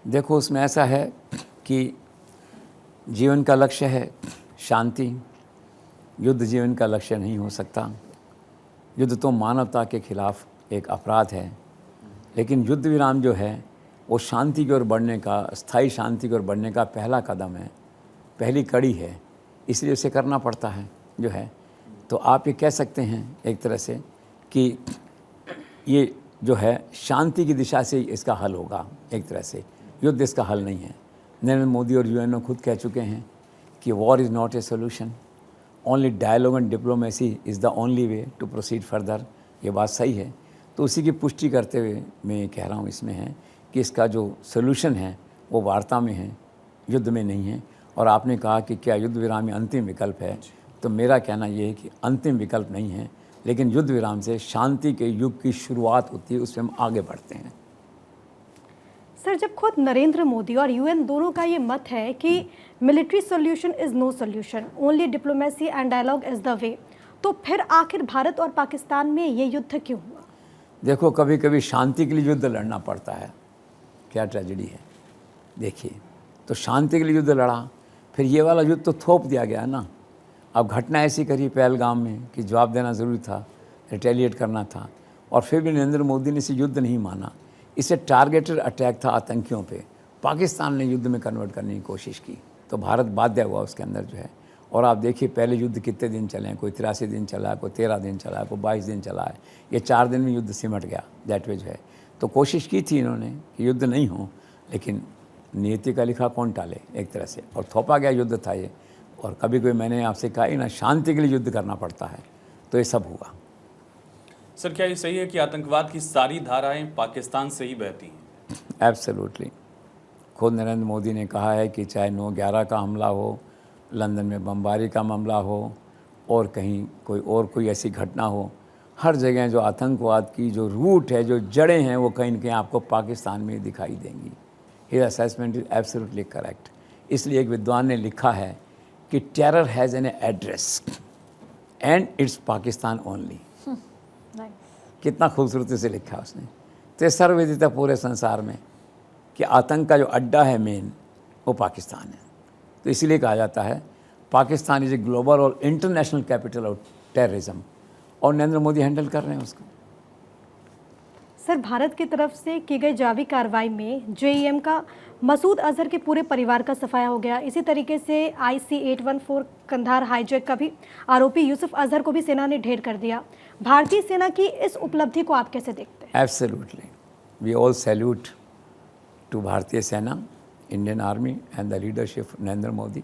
देखो, उसमें ऐसा है कि जीवन का लक्ष्य है शांति। युद्ध जीवन का लक्ष्य नहीं हो सकता। युद्ध तो मानवता के खिलाफ एक अपराध है, लेकिन युद्ध विराम जो है वो शांति की ओर बढ़ने का, स्थायी शांति की ओर बढ़ने का पहला कदम है, पहली कड़ी है, इसलिए उसे करना पड़ता है जो है। तो आप ये कह सकते हैं एक तरह से कि ये जो है शांति की दिशा से इसका हल होगा एक तरह से, युद्ध इसका हल नहीं है। नरेंद्र मोदी और यूएनओ खुद कह चुके हैं कि war is not a solution, only dialogue and diplomacy is the only way to proceed further. ये बात सही है। तो उसी की पुष्टि करते हुए मैं ये कह रहा हूँ इसमें है कि इसका जो सोल्यूशन है वो वार्ता में है, युद्ध में नहीं है। और आपने कहा कि क्या युद्ध विराम में अंतिम विकल्प है, तो मेरा कहना ये है कि अंतिम विकल्प नहीं है, लेकिन युद्ध विराम से शांति के युग की शुरुआत होती है, उसमें हम आगे बढ़ते हैं। सर, जब खुद नरेंद्र मोदी और यूएन दोनों का ये मत है कि military solution is no solution, only diplomacy and dialogue is the way, तो फिर आखिर भारत और पाकिस्तान में ये युद्ध क्यों हुआ? देखो, कभी कभी शांति के लिए युद्ध लड़ना पड़ता है। क्या ट्रेजेडी है देखिए। तो शांति के लिए युद्ध लड़ा, फिर ये वाला युद्ध तो थोप दिया गया ना। अब घटना ऐसी करी पहलगाम में कि जवाब देना ज़रूरी था, रिटेलिएट करना था, और फिर भी नरेंद्र मोदी ने इसे युद्ध नहीं माना। इसे टारगेटेड अटैक था आतंकियों पे। पाकिस्तान ने युद्ध में कन्वर्ट करने की कोशिश की, तो भारत बाध्य हुआ उसके अंदर जो है। और आप देखिए पहले युद्ध कितने दिन चले हैं, कोई 83 दिन चला है, कोई 13 दिन चला है, कोई 22 दिन चला है। ये 4 दिन में युद्ध सिमट गया, दैट वे जो है। तो कोशिश की थी इन्होंने कि युद्ध नहीं हो, लेकिन नियति का लिखा कौन टाले एक तरह से, और थोपा गया युद्ध था ये। और कभी कोई मैंने आपसे कहा ही ना, शांति के लिए युद्ध करना पड़ता है, तो ये सब हुआ। सर, क्या ये सही है कि आतंकवाद की सारी धाराएं पाकिस्तान से ही बहती हैं? एब्सोल्युटली। खुद नरेंद्र मोदी ने कहा है कि चाहे 9/11 का हमला हो, लंदन में बमबारी का मामला हो, और कहीं कोई ऐसी घटना हो, हर जगह जो आतंकवाद की जो रूट है, जो जड़ें हैं, वो कहीं न कहीं आपको पाकिस्तान में दिखाई देंगी। His assessment is absolutely correct. इसलिए एक विद्वान ने लिखा है कि terror has an address and it's Pakistan only. कितना खूबसूरती से लिखा उसने। तो सर्वविदित पूरे संसार में कि आतंक का जो अड्डा है मेन, वो पाकिस्तान है। तो इसीलिए कहा जाता है पाकिस्तान इज़ ए ग्लोबल और इंटरनेशनल कैपिटल ऑफ टेररिज्म, और नरेंद्र मोदी हैंडल कर रहे हैं उसको। सर, भारत की तरफ से की गई जावी कार्रवाई में जेईएम का मसूद अजहर के पूरे परिवार का सफाया हो गया। इसी तरीके से IC-814 कंधार हाईजैक का भी आरोपी यूसुफ अजहर को भी सेना ने ढेर कर दिया। भारतीय सेना की इस उपलब्धि को आप कैसे देखते हैं? Absolutely, we all salute to भारतीय सेना, Indian army and the leadership Narendra Modi.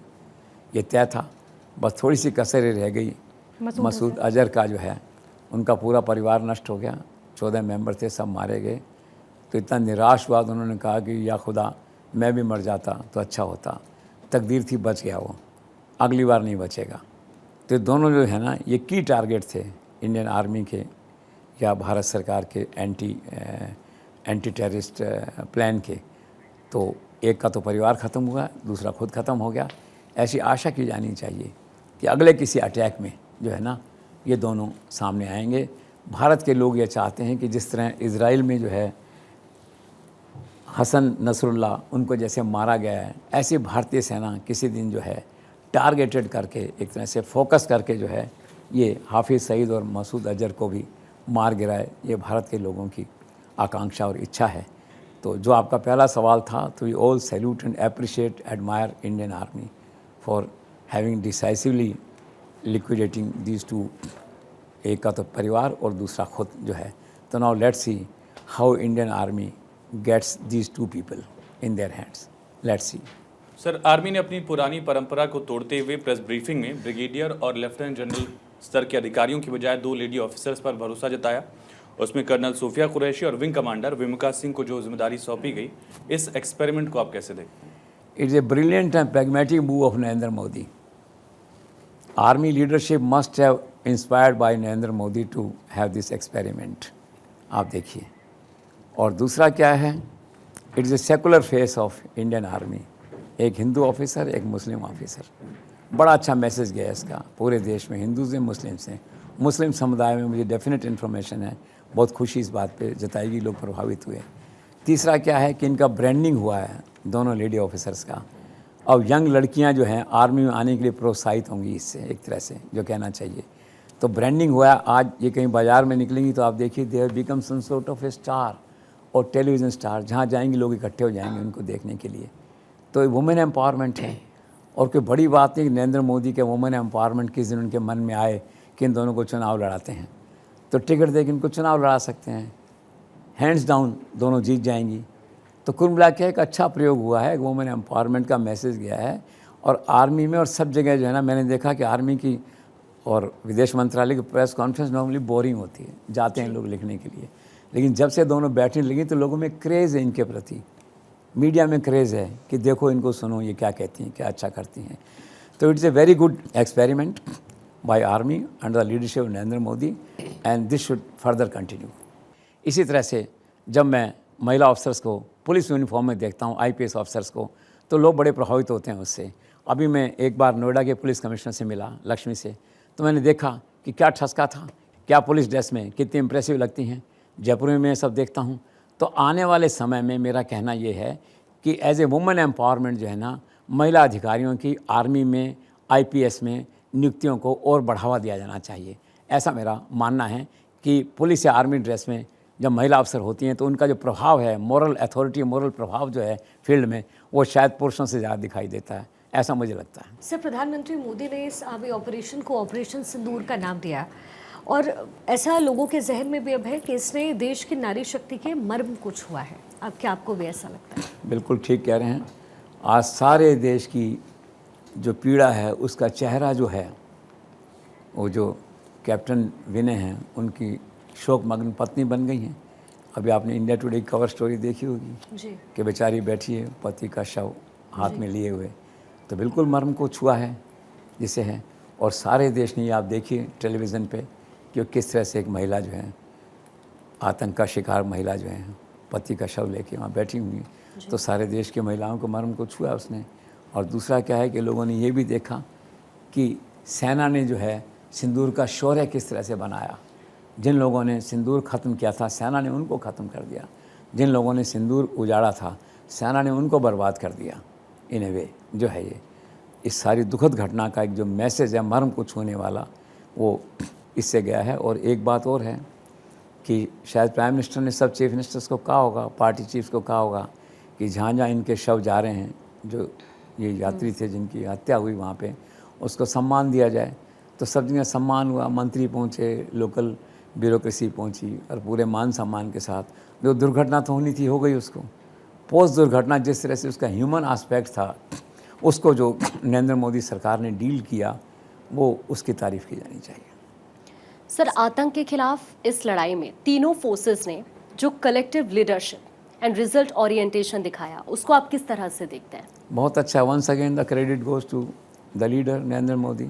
ये तय था, बस थोड़ी सी कसरें रह गई। मसूद अजहर का जो है, उनका पूरा परिवार नष्ट हो गया, 14 मेंबर थे, सब मारे गए। तो इतना निराश हुआ तो उन्होंने कहा कि या खुदा मैं भी मर जाता तो अच्छा होता। तकदीर थी, बच गया वो, अगली बार नहीं बचेगा। तो दोनों जो है ना, ये की टारगेट थे इंडियन आर्मी के या भारत सरकार के एंटी टेररिस्ट प्लान के। तो एक का तो परिवार ख़त्म हुआ, दूसरा खुद ख़त्म हो गया। ऐसी आशा की जानी चाहिए कि अगले किसी अटैक में जो है ना, ये दोनों सामने आएंगे। भारत के लोग ये चाहते हैं कि जिस तरह इज़राइल में जो है हसन नसरुल्लाह, उनको जैसे मारा गया है, ऐसी भारतीय सेना किसी दिन जो है टारगेटेड करके, एक तरह से फोकस करके जो है, ये हाफिज़ सईद और मसूद अजहर को भी मार गिराए। ये भारत के लोगों की आकांक्षा और इच्छा है। तो जो आपका पहला सवाल था, तो we all salute and appreciate admire Indian army for having decisively liquidating these two. एक का तो परिवार और दूसरा खुद जो है। तो now let's see how Indian army gets these two people in their hands. Let's see. Sir, army ने अपनी पुरानी परंपरा को तोड़ते हुए प्रेस ब्रीफिंग में ब्रिगेडियर और लेफ्टिनेंट जनरल स्तर के अधिकारियों की बजाय 2 लेडी ऑफिसर्स पर भरोसा जताया। उसमें कर्नल सूफिया कुरैशी और विंग कमांडर विमुका सिंह को जो जिम्मेदारी सौंपी गई, इस एक्सपेरिमेंट को आप कैसे देखते हैं? It's a brilliant and pragmatic move of Narendra Modi. Army leadership must have inspired by Narendra Modi to have this experiment. आप देखिए। और दूसरा क्या है, it is a secular face of Indian army. एक हिंदू ऑफिसर, एक मुस्लिम ऑफिसर। बड़ा अच्छा मैसेज गया इसका पूरे देश में, हिंदूज हैं, मुस्लिम्स हैं। मुस्लिम समुदाय में मुझे डेफिनेट इन्फॉर्मेशन है, बहुत खुशी इस बात पे जताएगी, लोग प्रभावित हुए। तीसरा क्या है कि इनका ब्रांडिंग हुआ है दोनों लेडी ऑफिसर्स का, और यंग लड़कियां जो हैं आर्मी में आने के लिए प्रोत्साहित होंगी इससे, एक तरह से जो कहना चाहिए। तो ब्रांडिंग हुआ, आज ये कहीं बाज़ार में निकलेंगी तो आप देखिए they have become some sort of a star और टेलीविज़न स्टार, जहाँ जाएंगे लोग इकट्ठे हो जाएंगे उनको देखने के लिए। तो ये वुमेन एम्पावरमेंट है और कोई बड़ी बात नहीं कि नरेंद्र मोदी के वुमेन एम्पावरमेंट किस दिन उनके मन में आए कि इन दोनों को चुनाव लड़ाते हैं, तो टिकट दे के इनको चुनाव लड़ा सकते हैं, हैंड्स डाउन दोनों जीत जाएंगी। तो कुल मिला के एक अच्छा प्रयोग हुआ है, वुमेन एम्पावरमेंट का मैसेज गया है। और आर्मी में और सब जगह जो है ना, मैंने देखा कि आर्मी की और विदेश मंत्रालय की प्रेस कॉन्फ्रेंस नॉर्मली बोरिंग होती है, जाते हैं लोग लिखने के लिए, लेकिन जब से दोनों बैठने लगी तो लोगों में क्रेज़ है इनके प्रति, मीडिया में क्रेज़ है कि देखो इनको सुनो ये क्या कहती हैं, क्या अच्छा करती हैं। तो it's a very good experiment by army under the leadership of Narendra Modi and this should further continue. इसी तरह से जब मैं महिला ऑफिसर्स को पुलिस यूनिफॉर्म में देखता हूँ, आईपीएस ऑफिसर्स को, तो लोग बड़े प्रभावित होते हैं उससे। अभी मैं एक बार नोएडा के पुलिस कमिश्नर से मिला, लक्ष्मी से, तो मैंने देखा कि क्या ठसका था, क्या पुलिस ड्रेस में कितनी इंप्रेसिव लगती हैं। जयपुर में मैं सब देखता हूँ। तो आने वाले समय में मेरा कहना ये है कि एज ए वुमेन एम्पावरमेंट जो है ना, महिला अधिकारियों की आर्मी में, आईपीएस में नियुक्तियों को और बढ़ावा दिया जाना चाहिए। ऐसा मेरा मानना है कि पुलिस या आर्मी ड्रेस में जब महिला अफसर होती हैं तो उनका जो प्रभाव है, मोरल अथॉरिटी, मोरल प्रभाव जो है फील्ड में, वो शायद पुरुषों से ज़्यादा दिखाई देता है, ऐसा मुझे लगता है। सर, प्रधानमंत्री मोदी ने इस अभी ऑपरेशन को ऑपरेशन सिंदूर का नाम दिया और ऐसा लोगों के जहन में भी अब है कि इसने देश की नारी शक्ति के मर्म को छुआ है। अब क्या आपको भी ऐसा लगता है? बिल्कुल ठीक कह रहे हैं। आज सारे देश की जो पीड़ा है उसका चेहरा जो है, वो जो कैप्टन विनय हैं उनकी शोकमग्न पत्नी बन गई हैं। अभी आपने इंडिया टुडे की कवर स्टोरी देखी होगी जी। कि बेचारी बैठी है पति का शव हाथ में लिए हुए, तो बिल्कुल मर्म को छुआ है जिसे है। और सारे देश ने, आप देखिए टेलीविज़न पे कि किस तरह से एक महिला जो है, आतंक का शिकार महिला जो है, पति का शव लेके वहाँ बैठी हुई, तो सारे देश की महिलाओं को मर्म को छुआ उसने। और दूसरा क्या है कि लोगों ने ये भी देखा कि सेना ने जो है सिंदूर का शौर्य किस तरह से बनाया। जिन लोगों ने सिंदूर ख़त्म किया था, सेना ने उनको ख़त्म कर दिया। जिन लोगों ने सिंदूर उजाड़ा था, सेना ने उनको बर्बाद कर दिया। इन ए वे जो है ये इस सारी दुखद घटना का एक जो मैसेज है मर्म को छूने वाला, वो इससे गया है। और एक बात और है कि शायद प्राइम मिनिस्टर ने सब चीफ मिनिस्टर्स को कहा होगा, पार्टी चीफ्स को कहा होगा कि जहाँ जहाँ इनके शव जा रहे हैं, जो ये यात्री थे जिनकी हत्या हुई वहाँ पे, उसको सम्मान दिया जाए। तो सब जगह सम्मान हुआ, मंत्री पहुँचे, लोकल ब्यूरोक्रेसी पहुँची और पूरे मान सम्मान के साथ। जो दुर्घटना तो होनी थी हो गई, उसको पोस्ट दुर्घटना जिस तरह से उसका ह्यूमन एस्पेक्ट था, उसको जो नरेंद्र मोदी सरकार ने डील किया, वो उसकी तारीफ़ की जानी चाहिए। सर, आतंक के खिलाफ इस लड़ाई में तीनों फोर्सेस ने जो collective leadership and result orientation दिखाया, उसको आप किस तरह से देखते हैं? बहुत अच्छा। Once again the credit goes to the leader Narendra Modi.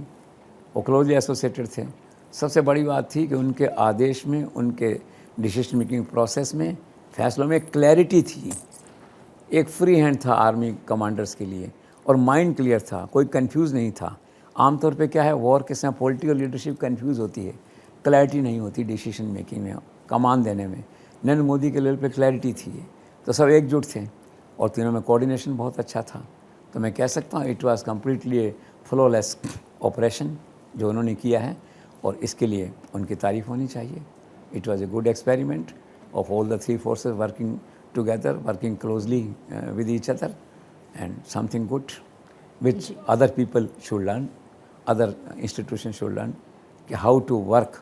वो क्लोजली एसोसिएटेड थे। सबसे बड़ी बात थी कि उनके आदेश में, उनके डिसीजन मेकिंग प्रोसेस में, फैसलों में क्लैरिटी थी। एक फ्री हैंड था आर्मी कमांडर्स के लिए और माइंड क्लियर था, कोई कंफ्यूज नहीं था। आमतौर पे क्या है, वॉर के समय पॉलिटिकल लीडरशिप कंफ्यूज होती है, क्लैरिटी नहीं होती डिसीजन मेकिंग में, कमान देने में। नरेंद्र मोदी के लेवल पे क्लैरिटी थी, तो सब एकजुट थे और तीनों में कोऑर्डिनेशन बहुत अच्छा था। तो मैं कह सकता हूँ it was completely A flawless operation जो उन्होंने किया है, और इसके लिए उनकी तारीफ़ होनी चाहिए। It was a good experiment of all the three forces working together, working closely with each other, and something good which other people should learn, other institutions should learn, कि how to work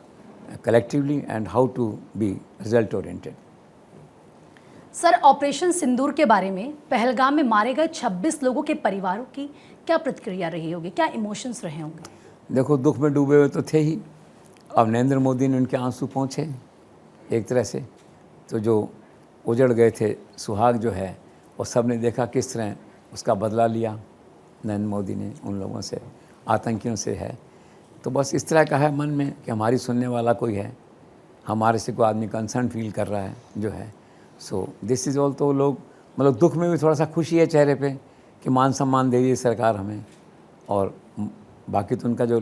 collectively and how to be result oriented. Sir, operation Sindoor के बारे में पहलगाम में मारे गए 26 लोगों के परिवारों की क्या प्रतिक्रिया रही होगी, क्या इमोशंस रहे होंगे? देखो, दुख में डूबे हुए तो थे ही। अब नरेंद्र मोदी ने उनके आंसू पहुँचे एक तरह से, तो जो उजड़ गए थे सुहाग जो है, और सब ने देखा किस तरह उसका बदला लिया नरेंद्र मोदी ने उन लोगों से, आतंकियों से है। तो बस इस तरह का है मन में कि हमारी सुनने वाला कोई है, हमारे से कोई आदमी कंसर्न फील कर रहा है जो है। So this is all. तो लोग मतलब दुख में भी थोड़ा सा खुशी है चेहरे पे कि मान सम्मान दे रही है सरकार हमें, और बाकी तो उनका जो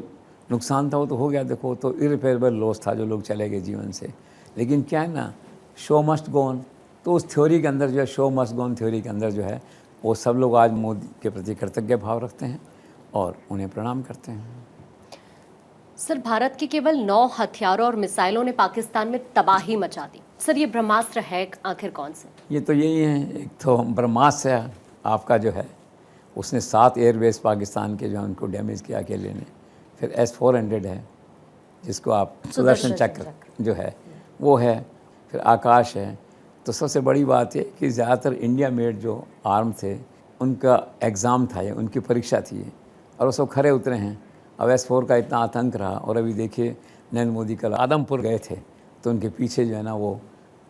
नुकसान था वो तो हो गया। देखो, तो इरिपेरेबल लॉस था जो लोग चले गए जीवन से। लेकिन क्या है ना, शो मस्ट गो ऑन। तो उस थ्योरी के अंदर जो है, show must go on theory के अंदर जो है, वो सब लोग आज मोदी के प्रति कृतज्ञ भाव रखते हैं और उन्हें प्रणाम करते हैं। सर, भारत के केवल 9 हथियारों और मिसाइलों ने पाकिस्तान में तबाही मचा दी। सर, ये ब्रह्मास्त्र है आखिर कौन से? ये तो यही है, एक तो ब्रह्मास्त्र आपका जो है उसने 7 एयरबेस पाकिस्तान के जो है उनको डैमेज किया अकेले ने। फिर S-400 है जिसको आप सुदर्शन चक्र जो है वो है। फिर आकाश है। तो सबसे बड़ी बात है कि ज़्यादातर इंडिया मेड जो आर्म थे उनका एग्ज़ाम था, ये उनकी परीक्षा थी और वो सब खरे उतरे हैं। अब S-4 का इतना आतंक रहा। और अभी देखिए नरेंद्र मोदी कल आदमपुर गए थे तो उनके पीछे जो है ना वो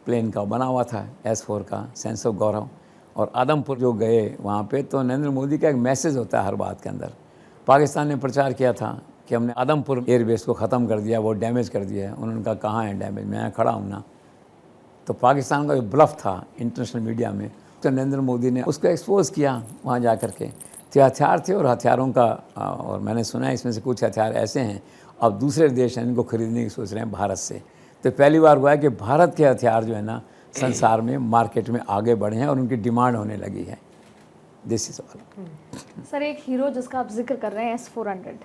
प्लेन का बना हुआ था S-4 का सेंस ऑफ गौरव। और आदमपुर जो गए वहाँ पे तो नरेंद्र मोदी का एक मैसेज होता है हर बात के अंदर। पाकिस्तान ने प्रचार किया था कि हमने आदमपुर एयरबेस को ख़त्म कर दिया, वो डैमेज कर दिया है। उन्होंने कहा कहाँ है डैमेज, मैं यहाँ खड़ा हूँ ना। तो पाकिस्तान का जो ब्लफ था इंटरनेशनल मीडिया में, तो नरेंद्र मोदी ने उसको एक्सपोज किया वहाँ जा कर के। तो हथियार थे और हथियारों का और मैंने सुना है इसमें से कुछ हथियार ऐसे हैं अब दूसरे देश हैं इनको खरीदने की सोच रहे हैं भारत से। तो पहली बार हुआ है कि भारत के हथियार जो है ना संसार में मार्केट में आगे बढ़े हैं और उनकी डिमांड होने लगी है। This is all. सर, एक हीरो जिसका आप जिक्र कर रहे हैं S-400,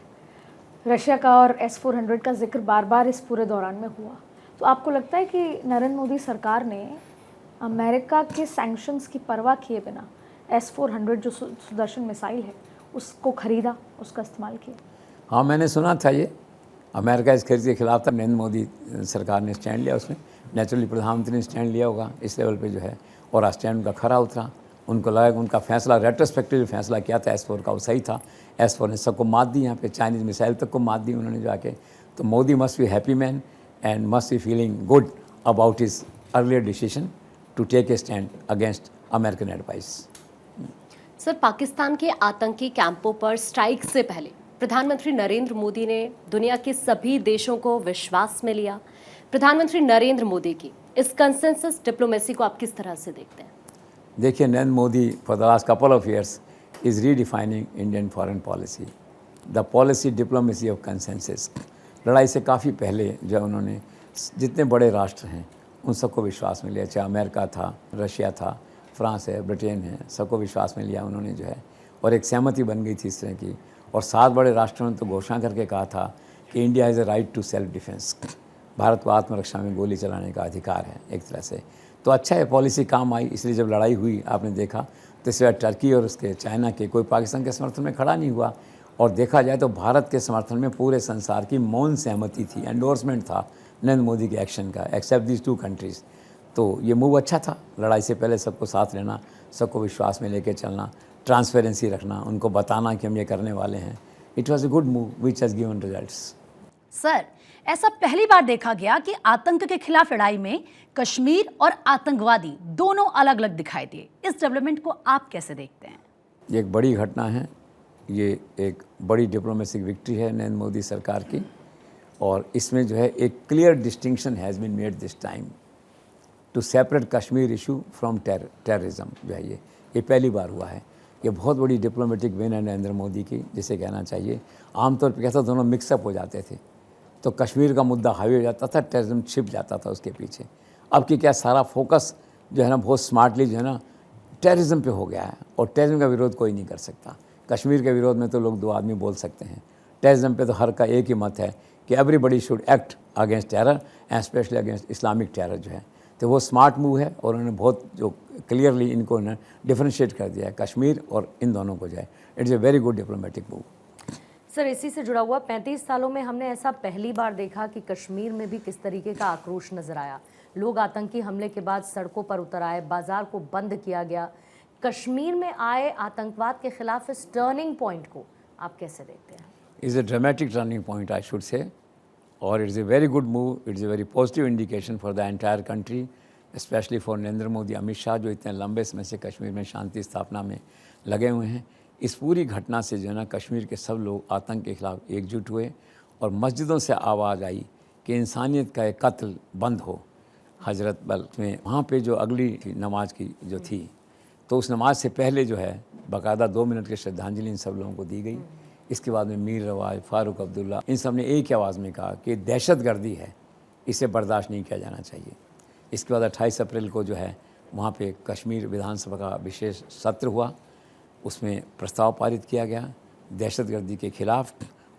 रशिया का और S-400 का जिक्र बार बार इस पूरे दौरान में हुआ, तो आपको लगता है कि नरेंद्र मोदी सरकार ने अमेरिका के सैंक्शंस की परवाह किए बिना S-400 जो सुदर्शन मिसाइल है उसको खरीदा, उसका इस्तेमाल किया? हाँ, मैंने सुना था ये। अमेरिका इस खरीद के खिलाफ था। नरेंद्र मोदी सरकार ने स्टैंड लिया, उसमें नेचुरली प्रधानमंत्री ने स्टैंड लिया होगा इस लेवल पे जो है, और आज स्टैंड उनका खरा उतरा। उनको लगा कि उनका फैसला रेट्रोस्पेक्टिव फैसला किया था S-4 का वो सही था। S-4 ने सबको मात दी, यहाँ पे चाइनीज़ मिसाइल तक को मात दी उन्होंने जाके। तो Modi must be happy man and must be feeling good about his earlier decision to take a stand against American advice. Sir, Pakistan के आतंकी कैंपों पर स्ट्राइक से पहले प्रधानमंत्री नरेंद्र मोदी ने दुनिया के सभी देशों को विश्वास में लिया। प्रधानमंत्री नरेंद्र मोदी की इस कंसेंसस डिप्लोमेसी को आप किस तरह से देखते हैं? देखिए, Narendra Modi for the last couple of years is redefining Indian foreign policy, the policy diplomacy of consensus. लड़ाई से काफ़ी पहले जो उन्होंने जितने बड़े राष्ट्र हैं उन सबको विश्वास में लिया, चाहे अमेरिका था, रशिया था, फ्रांस है, ब्रिटेन है, सबको विश्वास में लिया उन्होंने जो है, और एक सहमति बन गई थी इस तरह की। और 7 बड़े राष्ट्रों ने तो घोषणा करके कहा था कि India has a right to self defence, Bharat को आत्मरक्षा में गोली चलाने का अधिकार है एक तरह से। तो अच्छा है, पॉलिसी काम आई। इसलिए जब लड़ाई हुई आपने देखा तो सिवाय टर्की और उसके चाइना के कोई पाकिस्तान के समर्थन में खड़ा नहीं हुआ। और देखा जाए तो भारत के समर्थन में पूरे संसार की मौन सहमति थी, एंडोर्समेंट था नरेंद्र मोदी के एक्शन का, एक्सेप्ट दीज 2 कंट्रीज़। तो ये मूव अच्छा था। लड़ाई से पहले सबको साथ लेना, सबको विश्वास में लेके चलना, ट्रांसपेरेंसी रखना, उनको बताना कि हम ये करने वाले हैं। It was a good move which has given results. Sir, ऐसा पहली बार देखा गया कि आतंक के खिलाफ लड़ाई में कश्मीर और आतंकवादी दोनों अलग अलग दिखाई दिए। इस डेवलपमेंट को आप कैसे देखते हैं? ये एक बड़ी घटना है, ये एक बड़ी डिप्लोमेटिक विक्ट्री है नरेंद्र मोदी सरकार की। और इसमें जो है एक clear distinction has been made this time to separate Kashmir issue from terrorism जो है ये पहली बार हुआ है। ये बहुत बड़ी डिप्लोमेटिक विन है नरेंद्र मोदी की, जिसे कहना चाहिए। आमतौर पर कैसा दोनों मिक्सअप हो जाते थे, तो कश्मीर का मुद्दा हावी हो जाता था, टेररिज्म छिप जाता था उसके पीछे। अब की क्या सारा फोकस जो है ना बहुत स्मार्टली जो है ना टेररिज्म पे हो गया है, और टेररिज्म का विरोध कोई नहीं कर सकता। कश्मीर के विरोध में तो लोग 2 आदमी बोल सकते हैं, टेररिज्म पे तो हर का एक ही मत है कि everybody should act against terror and specially against Islamic terror जो है। तो वो स्मार्ट मूव है और उन्होंने बहुत जो क्लियरली इनको डिफ्रेंशिएट कर दिया है कश्मीर और इन दोनों को जो है। It's a very good diplomatic move. Sir, इसी से जुड़ा हुआ 35 सालों में हमने ऐसा पहली बार देखा कि कश्मीर में भी किस तरीके का आक्रोश नजर आया। लोग आतंकी हमले के बाद सड़कों पर उतर आए, बाजार को बंद किया गया। कश्मीर में आए आतंकवाद के खिलाफ इस टर्निंग पॉइंट को आप कैसे देखते हैं? Is a dramatic turning point I should say, और it's a very good move. It's a very positive indication for the entire country, specially for Narendra Modi, Amit Shah, जो इतने लंबे समय से कश्मीर में शांति स्थापना में लगे हुए हैं। इस पूरी घटना से जो है ना कश्मीर के सब लोग आतंक के खिलाफ एकजुट हुए और मस्जिदों से आवाज़ आई कि इंसानियत का एक कत्ल बंद हो। हजरत बल में वहाँ पे जो अगली नमाज की जो थी, तो उस नमाज से पहले जो है बाकायदा 2 मिनट की श्रद्धांजलि इन सब लोगों को दी गई। इसके बाद में मीर रवाज, फारूक अब्दुल्ला, इन सब ने एक ही आवाज़ में कहा कि दहशतगर्दी है, इसे बर्दाश्त नहीं किया जाना चाहिए। इसके बाद 28 अप्रैल को जो है वहाँ पे कश्मीर विधानसभा का विशेष सत्र हुआ उसमें प्रस्ताव पारित किया गया दहशतगर्दी के खिलाफ,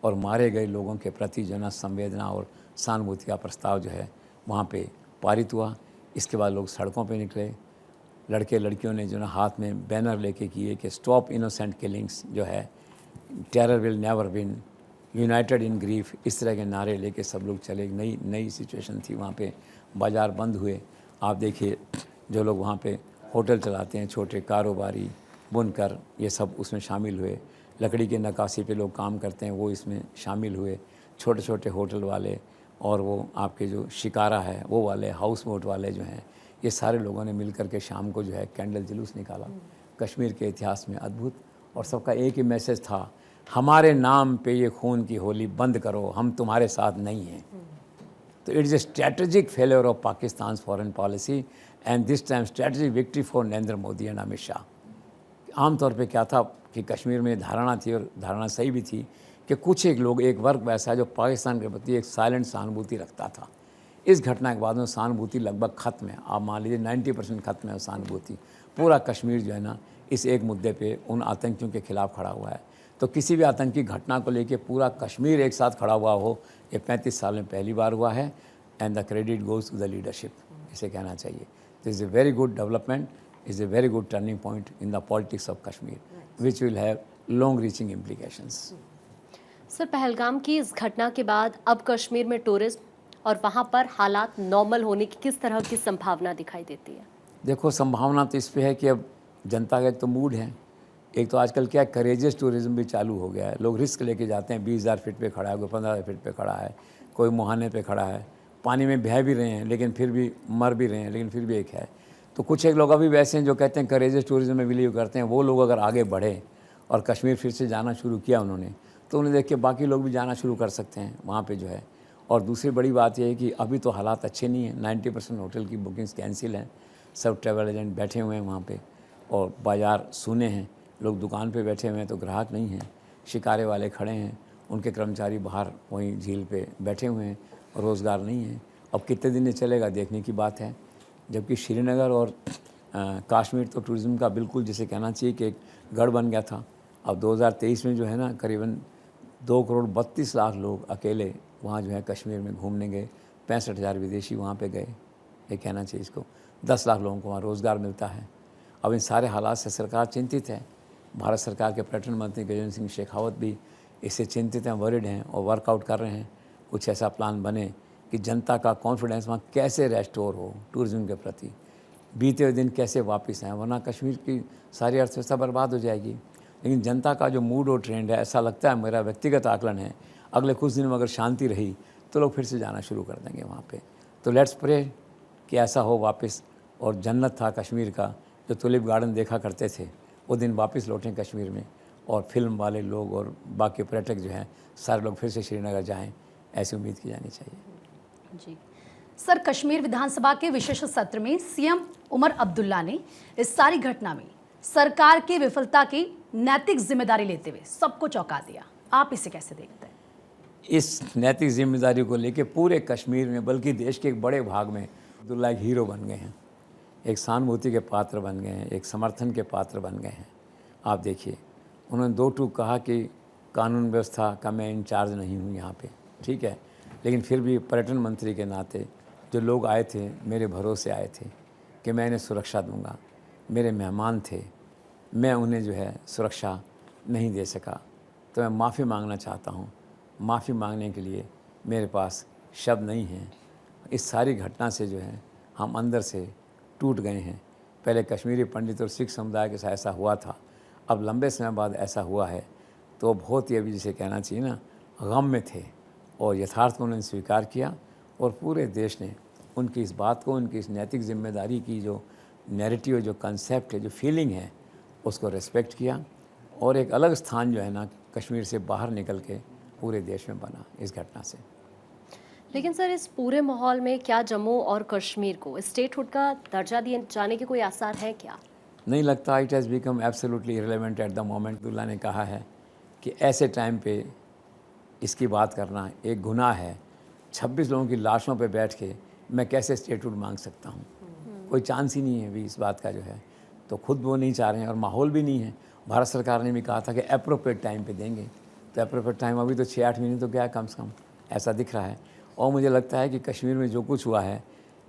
और मारे गए लोगों के प्रति जो है ना संवेदना और सहानुभूति का प्रस्ताव जो है वहाँ पे पारित हुआ। इसके बाद लोग सड़कों पे निकले, लड़के लड़कियों ने जो ना हाथ में बैनर लेके किए कि स्टॉप इनोसेंट किलिंग्स जो है, terror will never win, United in grief, इस तरह के नारे लेके सब लोग चले। नई सिचुएशन थी वहाँ पे, बाज़ार बंद हुए। आप देखिए जो लोग वहाँ पे होटल चलाते हैं, छोटे कारोबारी, बुनकर, ये सब उसमें शामिल हुए। लकड़ी के नक्काशी पे लोग काम करते हैं वो इसमें शामिल हुए। छोटे छोटे होटल वाले और वो आपके जो शिकारा है वो वाले, हाउस बोट वाले जो हैं, ये सारे लोगों ने मिल कर के शाम को जो है कैंडल जुलूस निकाला। कश्मीर के इतिहास में अद्भुत, और सबका एक ही मैसेज था, हमारे नाम पे ये खून की होली बंद करो, हम तुम्हारे साथ नहीं हैं। तो it is A strategic failure of Pakistan foreign policy and this time strategic victory for Narendra Modi and Amit Shah. आमतौर पे क्या था कि कश्मीर में धारणा थी, और धारणा सही भी थी, कि कुछ एक लोग, एक वर्ग वैसा है जो पाकिस्तान के प्रति एक साइलेंट सहानुभूति रखता था। इस घटना के बाद में सहानुभूति लगभग ख़त्म है। आप मान लीजिए 90% ख़त्म है सहानुभूति। पूरा कश्मीर जो है ना इस एक मुद्दे पे उन आतंकियों के खिलाफ खड़ा हुआ है। तो किसी भी आतंकी घटना को लेके पूरा कश्मीर एक साथ खड़ा हुआ हो, ये 35 साल में पहली बार हुआ है। And the credit goes to the leadership, इसे कहना चाहिए। This is a very good development, is a very good turning point in the politics of Kashmir, which will have long reaching implications. Sir, Pahalgam की इस घटना के बाद अब कश्मीर में टूरिज्म और वहाँ पर हालात नॉर्मल होने की किस तरह की संभावना दिखाई देती है? देखो, संभावना तो इस पे है कि अब जनता का एक तो मूड है, एक तो आजकल क्या करेजियस टूरिज्म भी चालू हो गया है। लोग रिस्क लेके जाते हैं, 20,000 फीट पे खड़ा है, कोई 15,000 फीट पे खड़ा है, कोई मुहाने पे खड़ा है, पानी में बह भी रहे हैं लेकिन फिर भी मर भी रहे हैं, लेकिन फिर भी एक है। तो कुछ एक लोग अभी वैसे हैं जो कहते हैं करेजियस टूरिज्म में बिलीव करते हैं। वो लोग अगर आगे बढ़े और कश्मीर फिर से जाना शुरू किया उन्होंने, तो उन्हें देख के बाकी लोग भी जाना शुरू कर सकते हैं वहाँ पे जो है। और दूसरी बड़ी बात यह है कि अभी तो हालात अच्छे नहीं हैं, 90% होटल की बुकिंग्स कैंसिल हैं, सब ट्रैवल एजेंट बैठे हुए हैं वहाँ पे, और बाज़ार सूने हैं, लोग दुकान पे बैठे हुए हैं तो ग्राहक नहीं हैं, शिकारे वाले खड़े हैं, उनके कर्मचारी बाहर वहीं झील पे बैठे हुए हैं, और रोज़गार नहीं है। अब कितने दिन ये चलेगा देखने की बात है। जबकि श्रीनगर और कश्मीर तो टूरिज़्म का बिल्कुल जिसे कहना चाहिए कि एक गढ़ बन गया था। अब 2023 में जो है ना करीबन 2,32,00,000 लोग अकेले वहाँ जो है कश्मीर में घूमने गए, 65,000 विदेशी वहाँ पे गए, ये कहना चाहिए इसको। 10 लाख लोगों को वहाँ रोज़गार मिलता है। अब इन सारे हालात से सरकार चिंतित है। भारत सरकार के पर्यटन मंत्री गजेंद्र सिंह शेखावत भी इससे चिंतित हैं, वरिड हैं, और वर्कआउट कर रहे हैं कुछ ऐसा प्लान बने कि जनता का कॉन्फिडेंस वहाँ कैसे रेस्टोर हो टूरिज़्म के प्रति, बीते हुए दिन कैसे वापस आएँ, वरना कश्मीर की सारी अर्थव्यवस्था बर्बाद हो जाएगी। लेकिन जनता का जो मूड और ट्रेंड है, ऐसा लगता है, मेरा व्यक्तिगत आकलन है, अगले कुछ दिन में अगर शांति रही तो लोग फिर से जाना शुरू कर देंगे वहाँ पे। तो लेट्स प्रे कि ऐसा हो वापस, और जन्नत था कश्मीर का, जो टुलिप गार्डन देखा करते थे, वो दिन वापस लौटें कश्मीर में, और फिल्म वाले लोग और बाकी पर्यटक जो हैं सारे लोग फिर से श्रीनगर जाएँ, ऐसी उम्मीद की जानी चाहिए। जी सर, कश्मीर विधानसभा के विशेष सत्र में सीएम उमर अब्दुल्ला ने इस सारी घटना में सरकार की विफलता की नैतिक जिम्मेदारी लेते हुए सबको चौंका दिया। आप इसे कैसे देखते हैं? इस नैतिक जिम्मेदारी को लेकर पूरे कश्मीर में, बल्कि देश के एक बड़े भाग में अब्दुल्ला एक हीरो बन गए हैं, एक सहानुभूति के पात्र बन गए हैं, एक समर्थन के पात्र बन गए हैं। आप देखिए, उन्होंने 2 टूक कहा कि कानून व्यवस्था का मैं इंचार्ज नहीं हूँ यहाँ पे, ठीक है, लेकिन फिर भी पर्यटन मंत्री के नाते जो लोग आए थे, मेरे भरोसे आए थे कि मैं इन्हें सुरक्षा दूंगा, मेरे मेहमान थे, मैं उन्हें जो है सुरक्षा नहीं दे सका, तो मैं माफ़ी मांगना चाहता हूँ। माफ़ी मांगने के लिए मेरे पास शब्द नहीं हैं। इस सारी घटना से जो है हम अंदर से टूट गए हैं। पहले कश्मीरी पंडित और सिख समुदाय के साथ ऐसा हुआ था, अब लंबे समय बाद ऐसा हुआ है, तो बहुत ही अभी जिसे कहना चाहिए ना, गम में थे, और यथार्थ को उन्होंने स्वीकार किया, और पूरे देश ने उनकी इस बात को, उनकी इस नैतिक जिम्मेदारी की जो नैरेटिव, जो कंसेप्ट है, जो फीलिंग है, उसको रेस्पेक्ट किया, और एक अलग स्थान जो है ना कश्मीर से बाहर निकल के पूरे देश में बना इस घटना से। लेकिन सर, इस पूरे माहौल में क्या जम्मू और कश्मीर को स्टेटहुड का दर्जा दिए जाने के कोई आसार है क्या? नहीं लगता। It has become absolutely irrelevant eight the moment. Abdullah ने कहा है कि ऐसे टाइम पे इसकी बात करना एक गुनाह है। 26 लोगों की लाशों पे बैठ के मैं कैसे स्टेटहुड मांग सकता हूँ? कोई चांस ही नहीं है अभी इस बात का जो है। तो खुद वो नहीं चाह रहे हैं और माहौल भी नहीं है। भारत सरकार ने भी कहा था कि अप्रोप्रिएट टाइम पे देंगे, तो अप्रोप्रिएट टाइम अभी तो 6-8 महीने तो गया कम से कम, ऐसा दिख रहा है। और मुझे लगता है कि कश्मीर में जो कुछ हुआ है,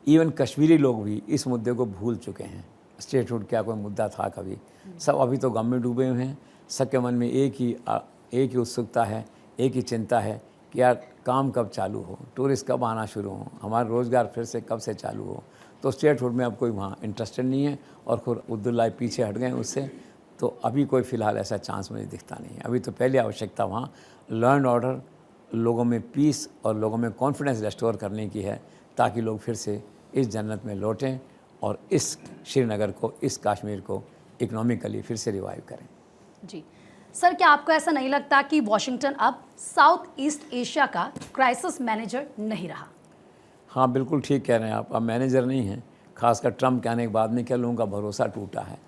इवन कश्मीरी लोग भी इस मुद्दे को भूल चुके हैं। स्टेटहुड क्या कोई मुद्दा था कभी? सब अभी तो गम में डूबे हुए हैं। सबके मन में एक ही उत्सुकता है, एक ही चिंता है कि यार काम कब चालू हो, टूरिस्ट कब आना शुरू हो, हमारा रोज़गार फिर से कब से चालू हो। तो स्टेटहुड में अब कोई वहाँ इंटरेस्टेड नहीं है और खुद अब्दुल्ला पीछे हट गए उससे। तो अभी कोई फ़िलहाल ऐसा चांस मुझे दिखता नहीं है। अभी तो पहली आवश्यकता वहाँ लॉ एंड ऑर्डर, लोगों में पीस और लोगों में कॉन्फिडेंस रेस्टोर करने की है, ताकि लोग फिर से इस जन्नत में लौटें और इस श्रीनगर को, इस कश्मीर को इकोनॉमिकली फिर से रिवाइव करें। जी सर, क्या आपको ऐसा नहीं लगता कि वॉशिंगटन अब साउथ ईस्ट एशिया का क्राइसिस मैनेजर नहीं रहा? हाँ, बिल्कुल ठीक कह रहे हैं आप। अब मैनेजर नहीं हैं, खासकर ट्रम्प के आने के बाद में क्या लोगों का भरोसा टूटा है।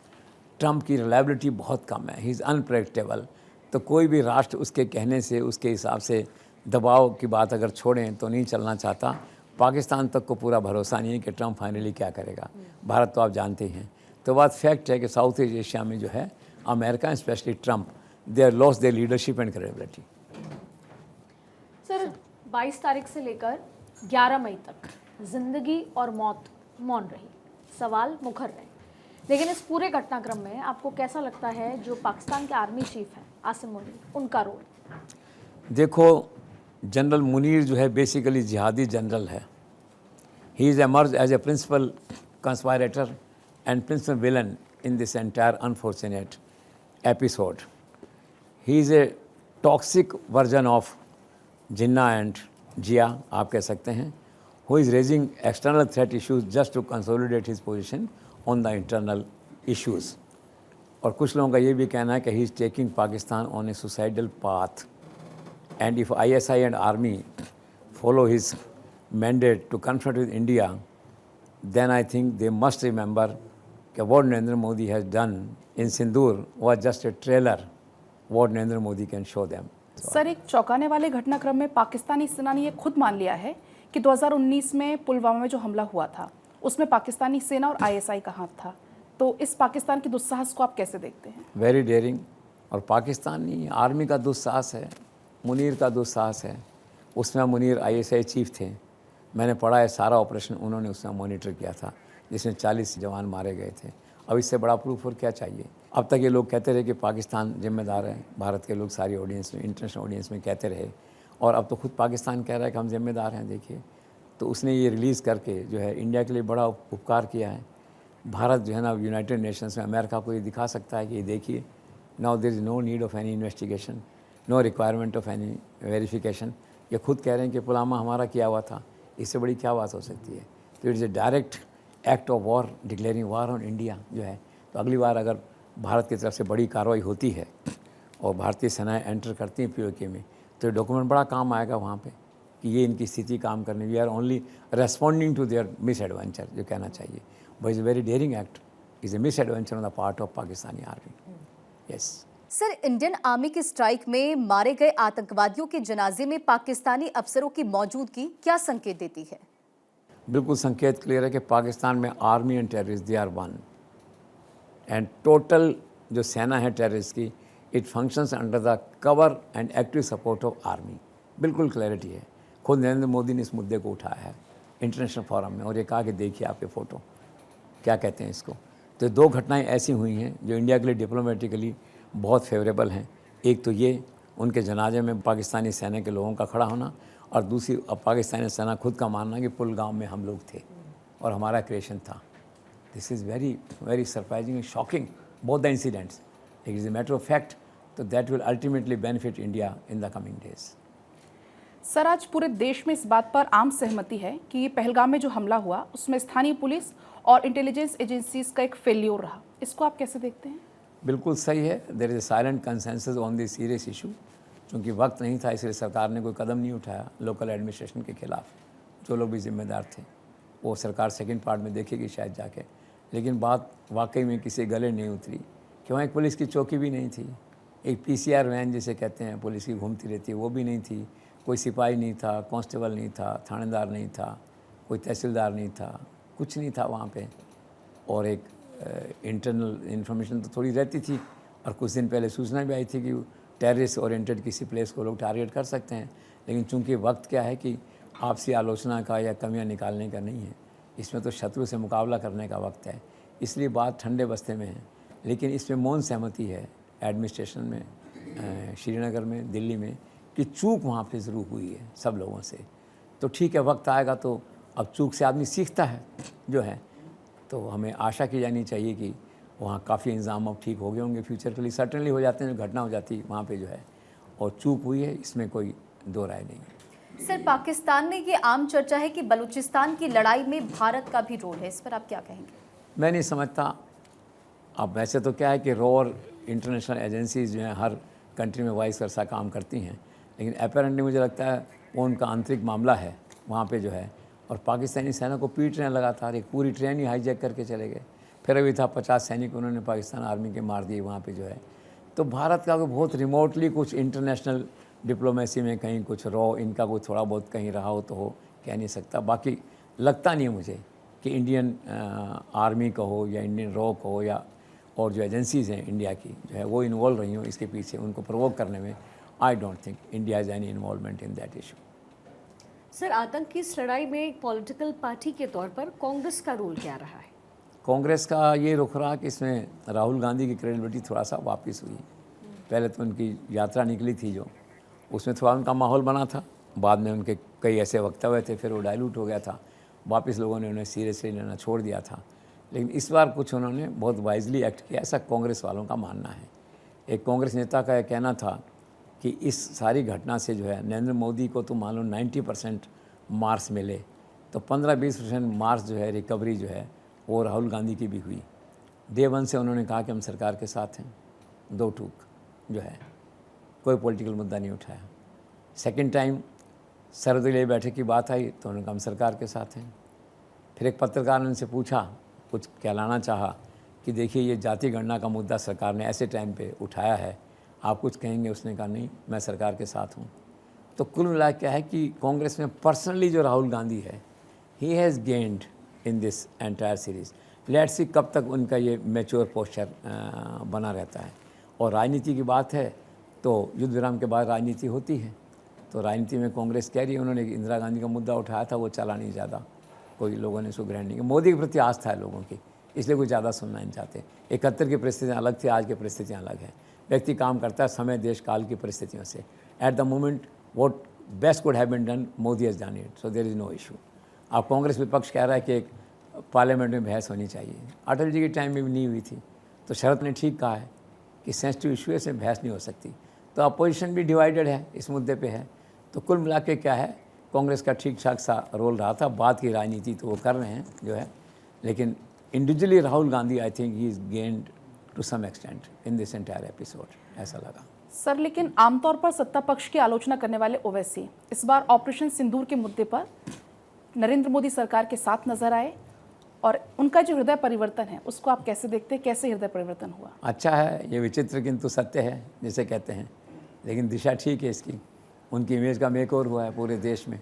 ट्रम्प की रिलायबिलिटी बहुत कम है, ही इज़ अनप्रेडिक्टेबल। तो कोई भी राष्ट्र उसके कहने से, उसके हिसाब से दबाव की बात अगर छोड़ें तो नहीं चलना चाहता। पाकिस्तान तक को पूरा भरोसा नहीं है कि ट्रम्प फाइनली क्या करेगा। भारत तो आप जानते हैं। तो बात फैक्ट है कि साउथ ईस्ट एशिया में जो है America, specially Trump, they are lost their leadership and credibility. Sir 22 तारीख से लेकर 11 मई तक जिंदगी और मौत मौन रही, सवाल मुखर रहे, लेकिन इस पूरे घटनाक्रम में आपको कैसा लगता है जो पाकिस्तान के आर्मी चीफ हैं आसिम मुनीर, उनका रोल? देखो, जनरल मुनीर जो है बेसिकली जिहादी जनरल है। He is emerge as a principal conspirator and principal villain in this entire unfortunate episode. He is a toxic version of Jinnah and Zia, आप कह सकते हैं, who is raising external threat issues just to consolidate his position on the internal issues. और कुछ लोगों का ये भी कहना है कि he is taking Pakistan on a suicidal path. And if ISI and army follow his mandate to confront with India, then I think they must remember that what Narendra Modi has done in Sindoor was just a trailer, what Narendra Modi can show them. Sir, एक चौंकाने वाले घटनाक्रम में पाकिस्तानी सेना ने ये खुद मान लिया है कि 2019 में पुलवामा में जो हमला हुआ था उसमें पाकिस्तानी सेना और ISI का हाथ था। तो इस पाकिस्तान के दुस्साहस को आप कैसे देखते हैं? वेरी डेयरिंग, और पाकिस्तानी आर्मी का दुस्साहस है, मुनीर का दुस्साहस है। उसमें मुनीर ISI चीफ थे, मैंने पढ़ा है सारा ऑपरेशन उन्होंने उसमें मॉनिटर किया था, जिसमें 40 जवान मारे गए थे। अब इससे बड़ा प्रूफ और क्या चाहिए? अब तक ये लोग कहते रहे कि पाकिस्तान जिम्मेदार है, भारत के लोग सारी ऑडियंस में, इंटरनेशनल ऑडियंस में कहते रहे, और अब तो खुद पाकिस्तान कह रहा है कि हम जिम्मेदार हैं। देखिए, तो उसने ये रिलीज़ करके जो है इंडिया के लिए बड़ा उपकार किया है। भारत जो है ना यूनाइटेड नेशंस में अमेरिका को ये दिखा सकता है कि ये देखिए, now there is no need of any investigation, no requirement of any verification. ये खुद कह रहे हैं कि पुलवामा हमारा किया हुआ था, इससे बड़ी क्या बात हो सकती है? तो it's A direct act of war, declaring war on India जो है। तो अगली बार अगर भारत की तरफ से बड़ी कार्रवाई होती है और भारतीय सेनाएं एंटर करती हैं POK में, तो ये डॉक्यूमेंट बड़ा काम आएगा वहाँ पे कि ये इनकी स्थिति काम करने, we are only responding to their misadventure, जो कहना चाहिए। But is a very daring act, is a misadventure on the part of Pakistani army. Yes sir, Indian army की स्ट्राइक में मारे गए आतंकवादियों के जनाजे में पाकिस्तानी अफसरों की मौजूदगी क्या संकेत देती है? बिल्कुल संकेत क्लियर है कि पाकिस्तान में army and terrorist they are one, and total जो सेना है टेररिस्ट की, it functions under the cover and active support of army. बिल्कुल क्लैरिटी है। खुद नरेंद्र मोदी ने इस मुद्दे को उठाया है इंटरनेशनल फोरम में, और ये कहा कि देखिए आपके फ़ोटो क्या कहते हैं इसको। तो दो घटनाएं ऐसी हुई हैं जो इंडिया के लिए डिप्लोमेटिकली बहुत फेवरेबल हैं। एक तो ये उनके जनाजे में पाकिस्तानी सेना के लोगों का खड़ा होना, और दूसरी पाकिस्तानी सेना खुद का मानना कि पुलगाम में हम लोग थे और हमारा क्रिएशन था। This is very very surprising and shocking, both the incidents. It is a matter of fact, तो that will ultimately benefit India in the coming days. Sir, आज पूरे देश में इस बात पर आम सहमति है कि ये पहलगाम में जो हमला हुआ उसमें स्थानीय पुलिस और इंटेलिजेंस एजेंसीज का एक फेल्योर रहा। इसको आप कैसे देखते हैं? बिल्कुल सही है। There is a silent consensus on this serious issue. चूँकि वक्त नहीं था इसलिए सरकार ने कोई कदम नहीं उठाया लोकल एडमिनिस्ट्रेशन के खिलाफ। जो लोग भी जिम्मेदार थे वो सरकार सेकंड पार्ट में देखेगी शायद जाके, लेकिन बात वाकई में किसी गले नहीं उतरी कि वहाँ एक पुलिस की चौकी भी नहीं थी, एक PCR वैन जिसे कहते हैं पुलिस की घूमती रहती है वो भी नहीं थी, कोई सिपाही नहीं था, कांस्टेबल नहीं था, थानेदार नहीं था, कोई तहसीलदार नहीं था, कुछ नहीं था वहाँ पे। और एक इंटरनल इन्फॉर्मेशन तो थोड़ी रहती थी, और कुछ दिन पहले सूचना भी आई थी कि टेररिस्ट ओरिएंटेड किसी प्लेस को लोग टारगेट कर सकते हैं, लेकिन चूंकि वक्त क्या है कि आपसी आलोचना का या कमियां निकालने का नहीं है, इसमें तो शत्रु से मुकाबला करने का वक्त है, इसलिए बात ठंडे बस्ते में है। लेकिन इसमें मौन सहमति है एडमिनिस्ट्रेशन में, श्रीनगर में, दिल्ली में, कि चूक वहाँ पे ज़रूर हुई है सब लोगों से। तो ठीक है, वक्त आएगा तो अब चूक से आदमी सीखता है जो है, तो हमें आशा की जानी चाहिए कि वहाँ काफ़ी इंतजाम अब ठीक हो गए होंगे फ्यूचर के लिए। सर्टनली हो जाते हैं, जो घटना हो जाती है वहाँ पे जो है, और चूक हुई है, इसमें कोई दो राय नहीं। सर, पाकिस्तान में ये आम चर्चा है कि बलूचिस्तान की लड़ाई में भारत का भी रोल है, इस पर आप क्या कहेंगे? मैं नहीं समझता। अब वैसे तो क्या है कि रॉ और इंटरनेशनल एजेंसीज जो हैं हर कंट्री में वाइस वर्सा काम करती हैं, लेकिन अपेरेंटली मुझे लगता है वो उनका आंतरिक मामला है वहाँ पे जो है। और पाकिस्तानी सेना को पीट रहे हैं लगातार, एक पूरी ट्रेन ही हाईजैक करके चले गए। फिर अभी था 50 सैनिक उन्होंने पाकिस्तान आर्मी के मार दिए वहाँ पे जो है। तो भारत का बहुत रिमोटली कुछ इंटरनेशनल डिप्लोमेसी में कहीं कुछ रॉ इनका कुछ थोड़ा बहुत कहीं रहा हो तो हो, कह नहीं सकता। बाकी लगता नहीं है मुझे कि इंडियन आर्मी का हो या इंडियन रॉ को हो या और जो एजेंसीज़ हैं इंडिया की जो है वो इन्वॉल्व रही हों इसके पीछे उनको प्रोवोक करने में। I don't think India has any involvement in that issue. Sir, आतंक की इस लड़ाई में एक पॉलिटिकल पार्टी के तौर पर कांग्रेस का रोल क्या रहा है? कांग्रेस का ये रुख रहा कि इसमें राहुल गांधी की क्रेडिबिलिटी थोड़ा सा वापस हुई। पहले तो उनकी यात्रा निकली थी जो, उसमें थोड़ा उनका माहौल बना था, बाद में उनके कई ऐसे वक्तव्य थे, फिर वो डाइल्यूट हो गया था, वापस लोगों ने उन्हें सीरियसली लेना छोड़ दिया था। लेकिन इस बार कुछ उन्होंने बहुत वाइजली एक्ट किया, ऐसा कांग्रेस वालों का मानना है। एक कांग्रेस नेता का यह कहना था कि इस सारी घटना से जो है नरेंद्र मोदी को तो मान लो 90% मार्क्स मिले, तो 15-20% मार्क्स जो है रिकवरी जो है वो राहुल गांधी की भी हुई। डे वन से उन्होंने कहा कि हम सरकार के साथ हैं, दो टूक जो है, कोई पॉलिटिकल मुद्दा नहीं उठाया। सेकंड टाइम सर्वदलीय बैठक की बात आई तो उन्होंने कहा हम सरकार के साथ हैं। फिर एक पत्रकार ने उनसे पूछा, कुछ कहलाना चाहा कि देखिए ये जाति गणना का मुद्दा सरकार ने ऐसे टाइम पे उठाया है, आप कुछ कहेंगे? उसने कहा नहीं, मैं सरकार के साथ हूँ। तो कुल मिला क्या है कि कांग्रेस में पर्सनली जो राहुल गांधी है, he has gained in this entire series. Let's see कब तक उनका ये मैच्योर पोस्चर बना रहता है। और राजनीति की बात है तो युद्ध विराम के बाद राजनीति होती है, तो राजनीति में कांग्रेस कह रही है, उन्होंने इंदिरा गांधी का मुद्दा उठाया था, वो चला नहीं ज़्यादा, कोई लोगों ने उसको ग्रहण नहीं किया। मोदी के प्रति आस्था है लोगों की, इसलिए कोई ज़्यादा सुनना नहीं चाहते। 71 की परिस्थितियाँ अलग थी, आज की परिस्थितियाँ अलग हैं। व्यक्ति काम करता है समय देश काल की परिस्थितियों से। At the moment what best could have been done, Modi has done it, so there is no issue. अब कांग्रेस विपक्ष कह रहा है कि एक पार्लियामेंट में बहस होनी चाहिए, अटल जी के टाइम में भी नहीं हुई थी। तो शरद ने ठीक कहा है कि सेंसिटिव इशू है, इसमें बहस नहीं हो सकती। तो अपोजिशन भी डिवाइडेड है, इस मुद्दे पे है। तो कुल मिला के क्या है, कांग्रेस का ठीक ठाक सा रोल रहा था। बात की राजनीति तो वो कर रहे हैं जो है, लेकिन individually Rahul Gandhi I think he is gained to some extent in this entire episode, ऐसा लगा। सर, लेकिन आमतौर पर सत्ता पक्ष की आलोचना करने वाले ओवैसी इस बार ऑपरेशन सिंदूर के मुद्दे पर नरेंद्र मोदी सरकार के साथ नजर आए, और उनका जो हृदय परिवर्तन है उसको आप कैसे देखते हैं? कैसे हृदय परिवर्तन हुआ? अच्छा है, ये विचित्र किंतु सत्य है जिसे कहते हैं, लेकिन दिशा ठीक है इसकी। उनकी इमेज का मेकओवर हुआ है पूरे देश में।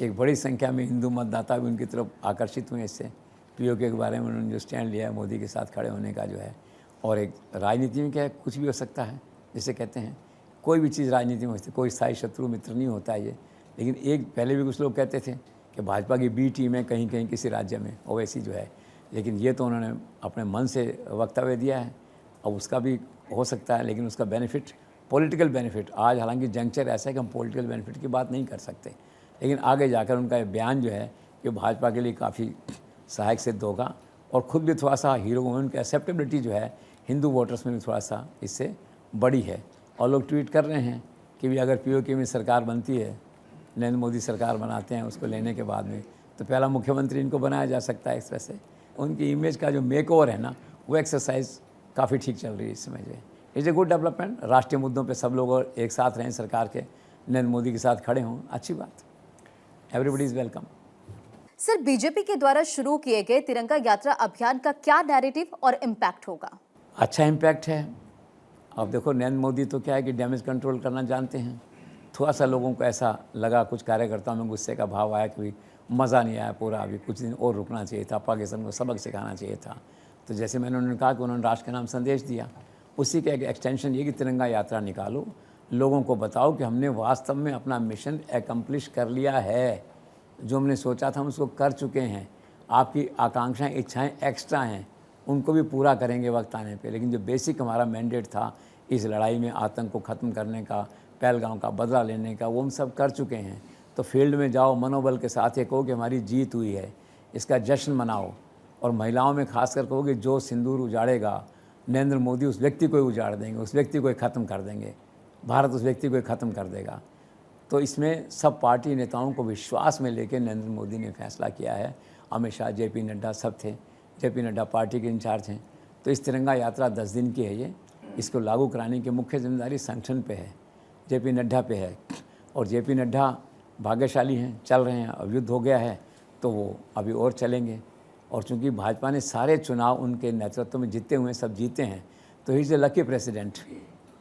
एक बड़ी संख्या में हिंदू मतदाता भी उनकी तरफ आकर्षित हुए इससे। पीओके के बारे में उन्होंने जो स्टैंड लिया है मोदी के साथ खड़े होने का जो है। और एक राजनीति में क्या है, कुछ भी हो सकता है, जिसे कहते हैं कोई भी चीज़ राजनीति में होती है, कोई स्थायी शत्रु मित्र नहीं होता है ये। लेकिन एक पहले भी कुछ लोग कहते थे कि भाजपा की बी टीम है कहीं कहीं किसी राज्य में, ओवैसी जो है। लेकिन ये तो उन्होंने अपने मन से वक्तव्य दिया है, अब उसका भी हो सकता है, लेकिन उसका बेनिफिट, पॉलिटिकल बेनिफिट, आज हालांकि जंक्चर ऐसा है कि हम पॉलिटिकल बेनिफिट की बात नहीं कर सकते, लेकिन आगे जाकर उनका ये बयान जो है कि भाजपा के लिए काफ़ी सहायक सिद्ध होगा। और ख़ुद भी थोड़ा सा हीरो, उनकी एक्सेप्टेबिलिटी जो है हिंदू वोटर्स में भी थोड़ा सा इससे बड़ी है। और लोग ट्वीट कर रहे हैं कि भी अगर पीओके में सरकार बनती है, नरेंद्र मोदी सरकार बनाते हैं, उसको लेने के बाद में तो पहला मुख्यमंत्री इनको बनाया जा सकता है। इस तरह से उनकी इमेज का जो मेकओवर है ना, वो एक्सरसाइज काफ़ी ठीक चल रही है इस समय जो है। It's a good development. राष्ट्रीय मुद्दों पे सब लोग एक साथ रहें, सरकार के नरेंद्र मोदी के साथ खड़े हों, अच्छी बात। Everybody is welcome. Sir, BJP के द्वारा शुरू किए गए तिरंगा यात्रा अभियान का क्या नैरेटिव और इम्पैक्ट होगा? अच्छा इम्पैक्ट है। अब देखो, नरेंद्र मोदी तो क्या है कि डैमेज कंट्रोल करना जानते हैं। थोड़ा सा लोगों को ऐसा लगा, कुछ कार्यकर्ताओं में गुस्से का भाव आया कि मज़ा नहीं आया पूरा, अभी कुछ दिन और रुकना चाहिए था, पाकिस्तान को सबक सिखाना चाहिए था। तो जैसे मैंने उन्होंने कहा कि उन्होंने राष्ट्र के नाम संदेश दिया, उसी का एक एक्सटेंशन ये कि तिरंगा यात्रा निकालो, लोगों को बताओ कि हमने वास्तव में अपना मिशन एकम्प्लिश कर लिया है, जो हमने सोचा था हम उसको कर चुके हैं। आपकी आकांक्षाएं, इच्छाएं एक्स्ट्रा हैं, उनको भी पूरा करेंगे वक्त आने पे। लेकिन जो बेसिक हमारा मैंडेट था इस लड़ाई में, आतंक को ख़त्म करने का, पहलगाम का बदला लेने का, वो हम सब कर चुके हैं। तो फील्ड में जाओ, मनोबल के साथ ये कहो कि हमारी जीत हुई है, इसका जश्न मनाओ। और महिलाओं में खासकर कहो कि जो सिंदूर उजाड़ेगा नरेंद्र मोदी उस व्यक्ति को ही उजाड़ देंगे, उस व्यक्ति को ही ख़त्म कर देंगे, भारत उस व्यक्ति को ही ख़त्म कर देगा। तो इसमें सब पार्टी नेताओं को विश्वास में लेकर नरेंद्र मोदी ने फैसला किया है। अमित शाह, जेपी नड्डा सब थे, जेपी नड्डा पार्टी के इंचार्ज हैं। तो इस तिरंगा यात्रा 10 दिन की है ये, इसको लागू कराने की मुख्य जिम्मेदारी संगठन पे है, जेपी नड्डा पे है। और जेपी नड्डा भाग्यशाली हैं, चल रहे हैं। अब युद्ध हो गया है तो वो अभी और चलेंगे। और चूंकि भाजपा ने सारे चुनाव उनके नेतृत्व में जीते हुए सब जीते हैं, तो ही is A lucky president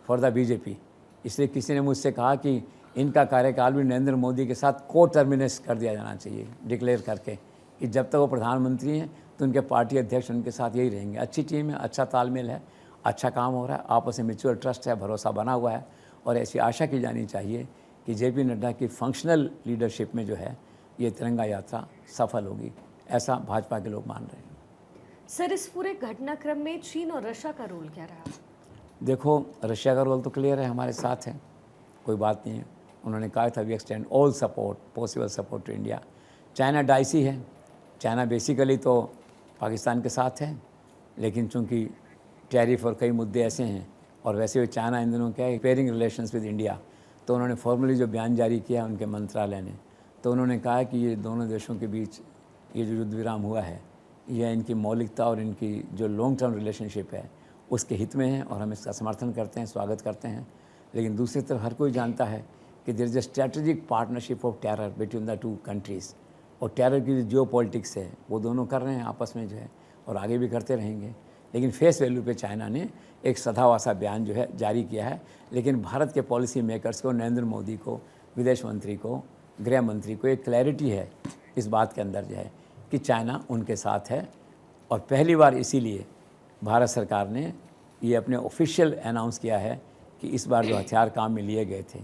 for the BJP. इसलिए किसी ने मुझसे कहा कि इनका कार्यकाल भी नरेंद्र मोदी के साथ को टर्मिनेस कर दिया जाना चाहिए, डिक्लेयर करके कि जब तक वो प्रधानमंत्री हैं तो उनके पार्टी अध्यक्ष उनके साथ यही रहेंगे। अच्छी टीम है, अच्छा तालमेल है, अच्छा काम हो रहा है, आपस में म्यूचुअल ट्रस्ट है, भरोसा बना हुआ है। और ऐसी आशा की जानी चाहिए कि जेपी नड्डा की फंक्शनल लीडरशिप में जो है ये तिरंगा यात्रा सफल होगी, ऐसा भाजपा के लोग मान रहे हैं। सर, इस पूरे घटनाक्रम में चीन और रशिया का रोल क्या रहा? देखो, रशिया का रोल तो क्लियर है, हमारे साथ है, कोई बात नहीं है। उन्होंने कहा था we extend all support, possible support to India. China dicey है, चाइना बेसिकली तो पाकिस्तान के साथ है, लेकिन चूंकि टैरिफ और कई मुद्दे ऐसे हैं, और वैसे भी चाइना इन दिनों क्या है पेयरिंग रिलेशंस विद इंडिया, तो उन्होंने फॉर्मली जो बयान जारी किया उनके मंत्रालय ने, तो उन्होंने कहा कि ये दोनों देशों के बीच ये जो युद्ध विराम हुआ है, यह इनकी मौलिकता और इनकी जो लॉन्ग टर्म रिलेशनशिप है उसके हित में है, और हम इसका समर्थन करते हैं, स्वागत करते हैं। लेकिन दूसरी तरफ हर कोई जानता है कि there is a strategic partnership of terror between the two countries, और टेरर की जो पॉलिटिक्स है वो दोनों कर रहे हैं आपस में जो है, और आगे भी करते रहेंगे। लेकिन फेस वैल्यू पे चाइना ने एक सधावासा बयान जो है जारी किया है। लेकिन भारत के पॉलिसी मेकर्स को, नरेंद्र मोदी को, विदेश मंत्री को, गृह मंत्री को एक क्लैरिटी है इस बात के अंदर जो है कि चाइना उनके साथ है। और पहली बार इसीलिए भारत सरकार ने ये अपने ऑफिशियल अनाउंस किया है कि इस बार जो हथियार काम में लिए गए थे,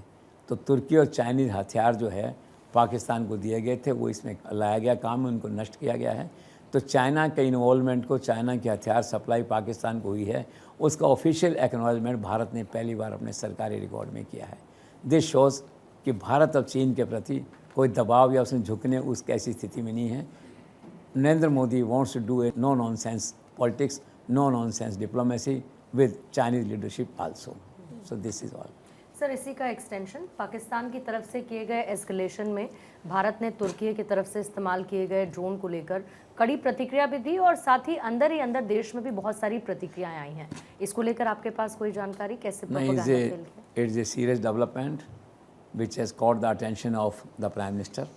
तो तुर्की और चाइनीज़ हथियार जो है पाकिस्तान को दिए गए थे, वो इसमें लाया गया काम में, उनको नष्ट किया गया है। तो चाइना के इन्वॉल्वमेंट को, चाइना की हथियार सप्लाई पाकिस्तान को हुई है, उसका ऑफिशियल एक्नॉलेजमेंट भारत ने पहली बार अपने सरकारी रिकॉर्ड में किया है। दिस शोज़ कि भारत अब चीन के प्रति कोई दबाव या उसमें झुकने उस ऐसी स्थिति में नहीं है। Narendra Modi wants to do a no nonsense politics, no nonsense diplomacy with Chinese leadership also. So this is all. Sir, इसी का एक्सटेंशन पाकिस्तान की तरफ से किए गए एस्केलेशन में भारत ने तुर्की की तरफ से इस्तेमाल किए गए ड्रोन को लेकर कड़ी प्रतिक्रिया भी दी, और साथ ही अंदर देश में भी बहुत सारी प्रतिक्रियाएं आई हैं। इसको लेकर आपके पास कोई जानकारी? कैसे प्रोपेगेंडा फैल गया? It's a serious development which has caught the attention of the prime minister,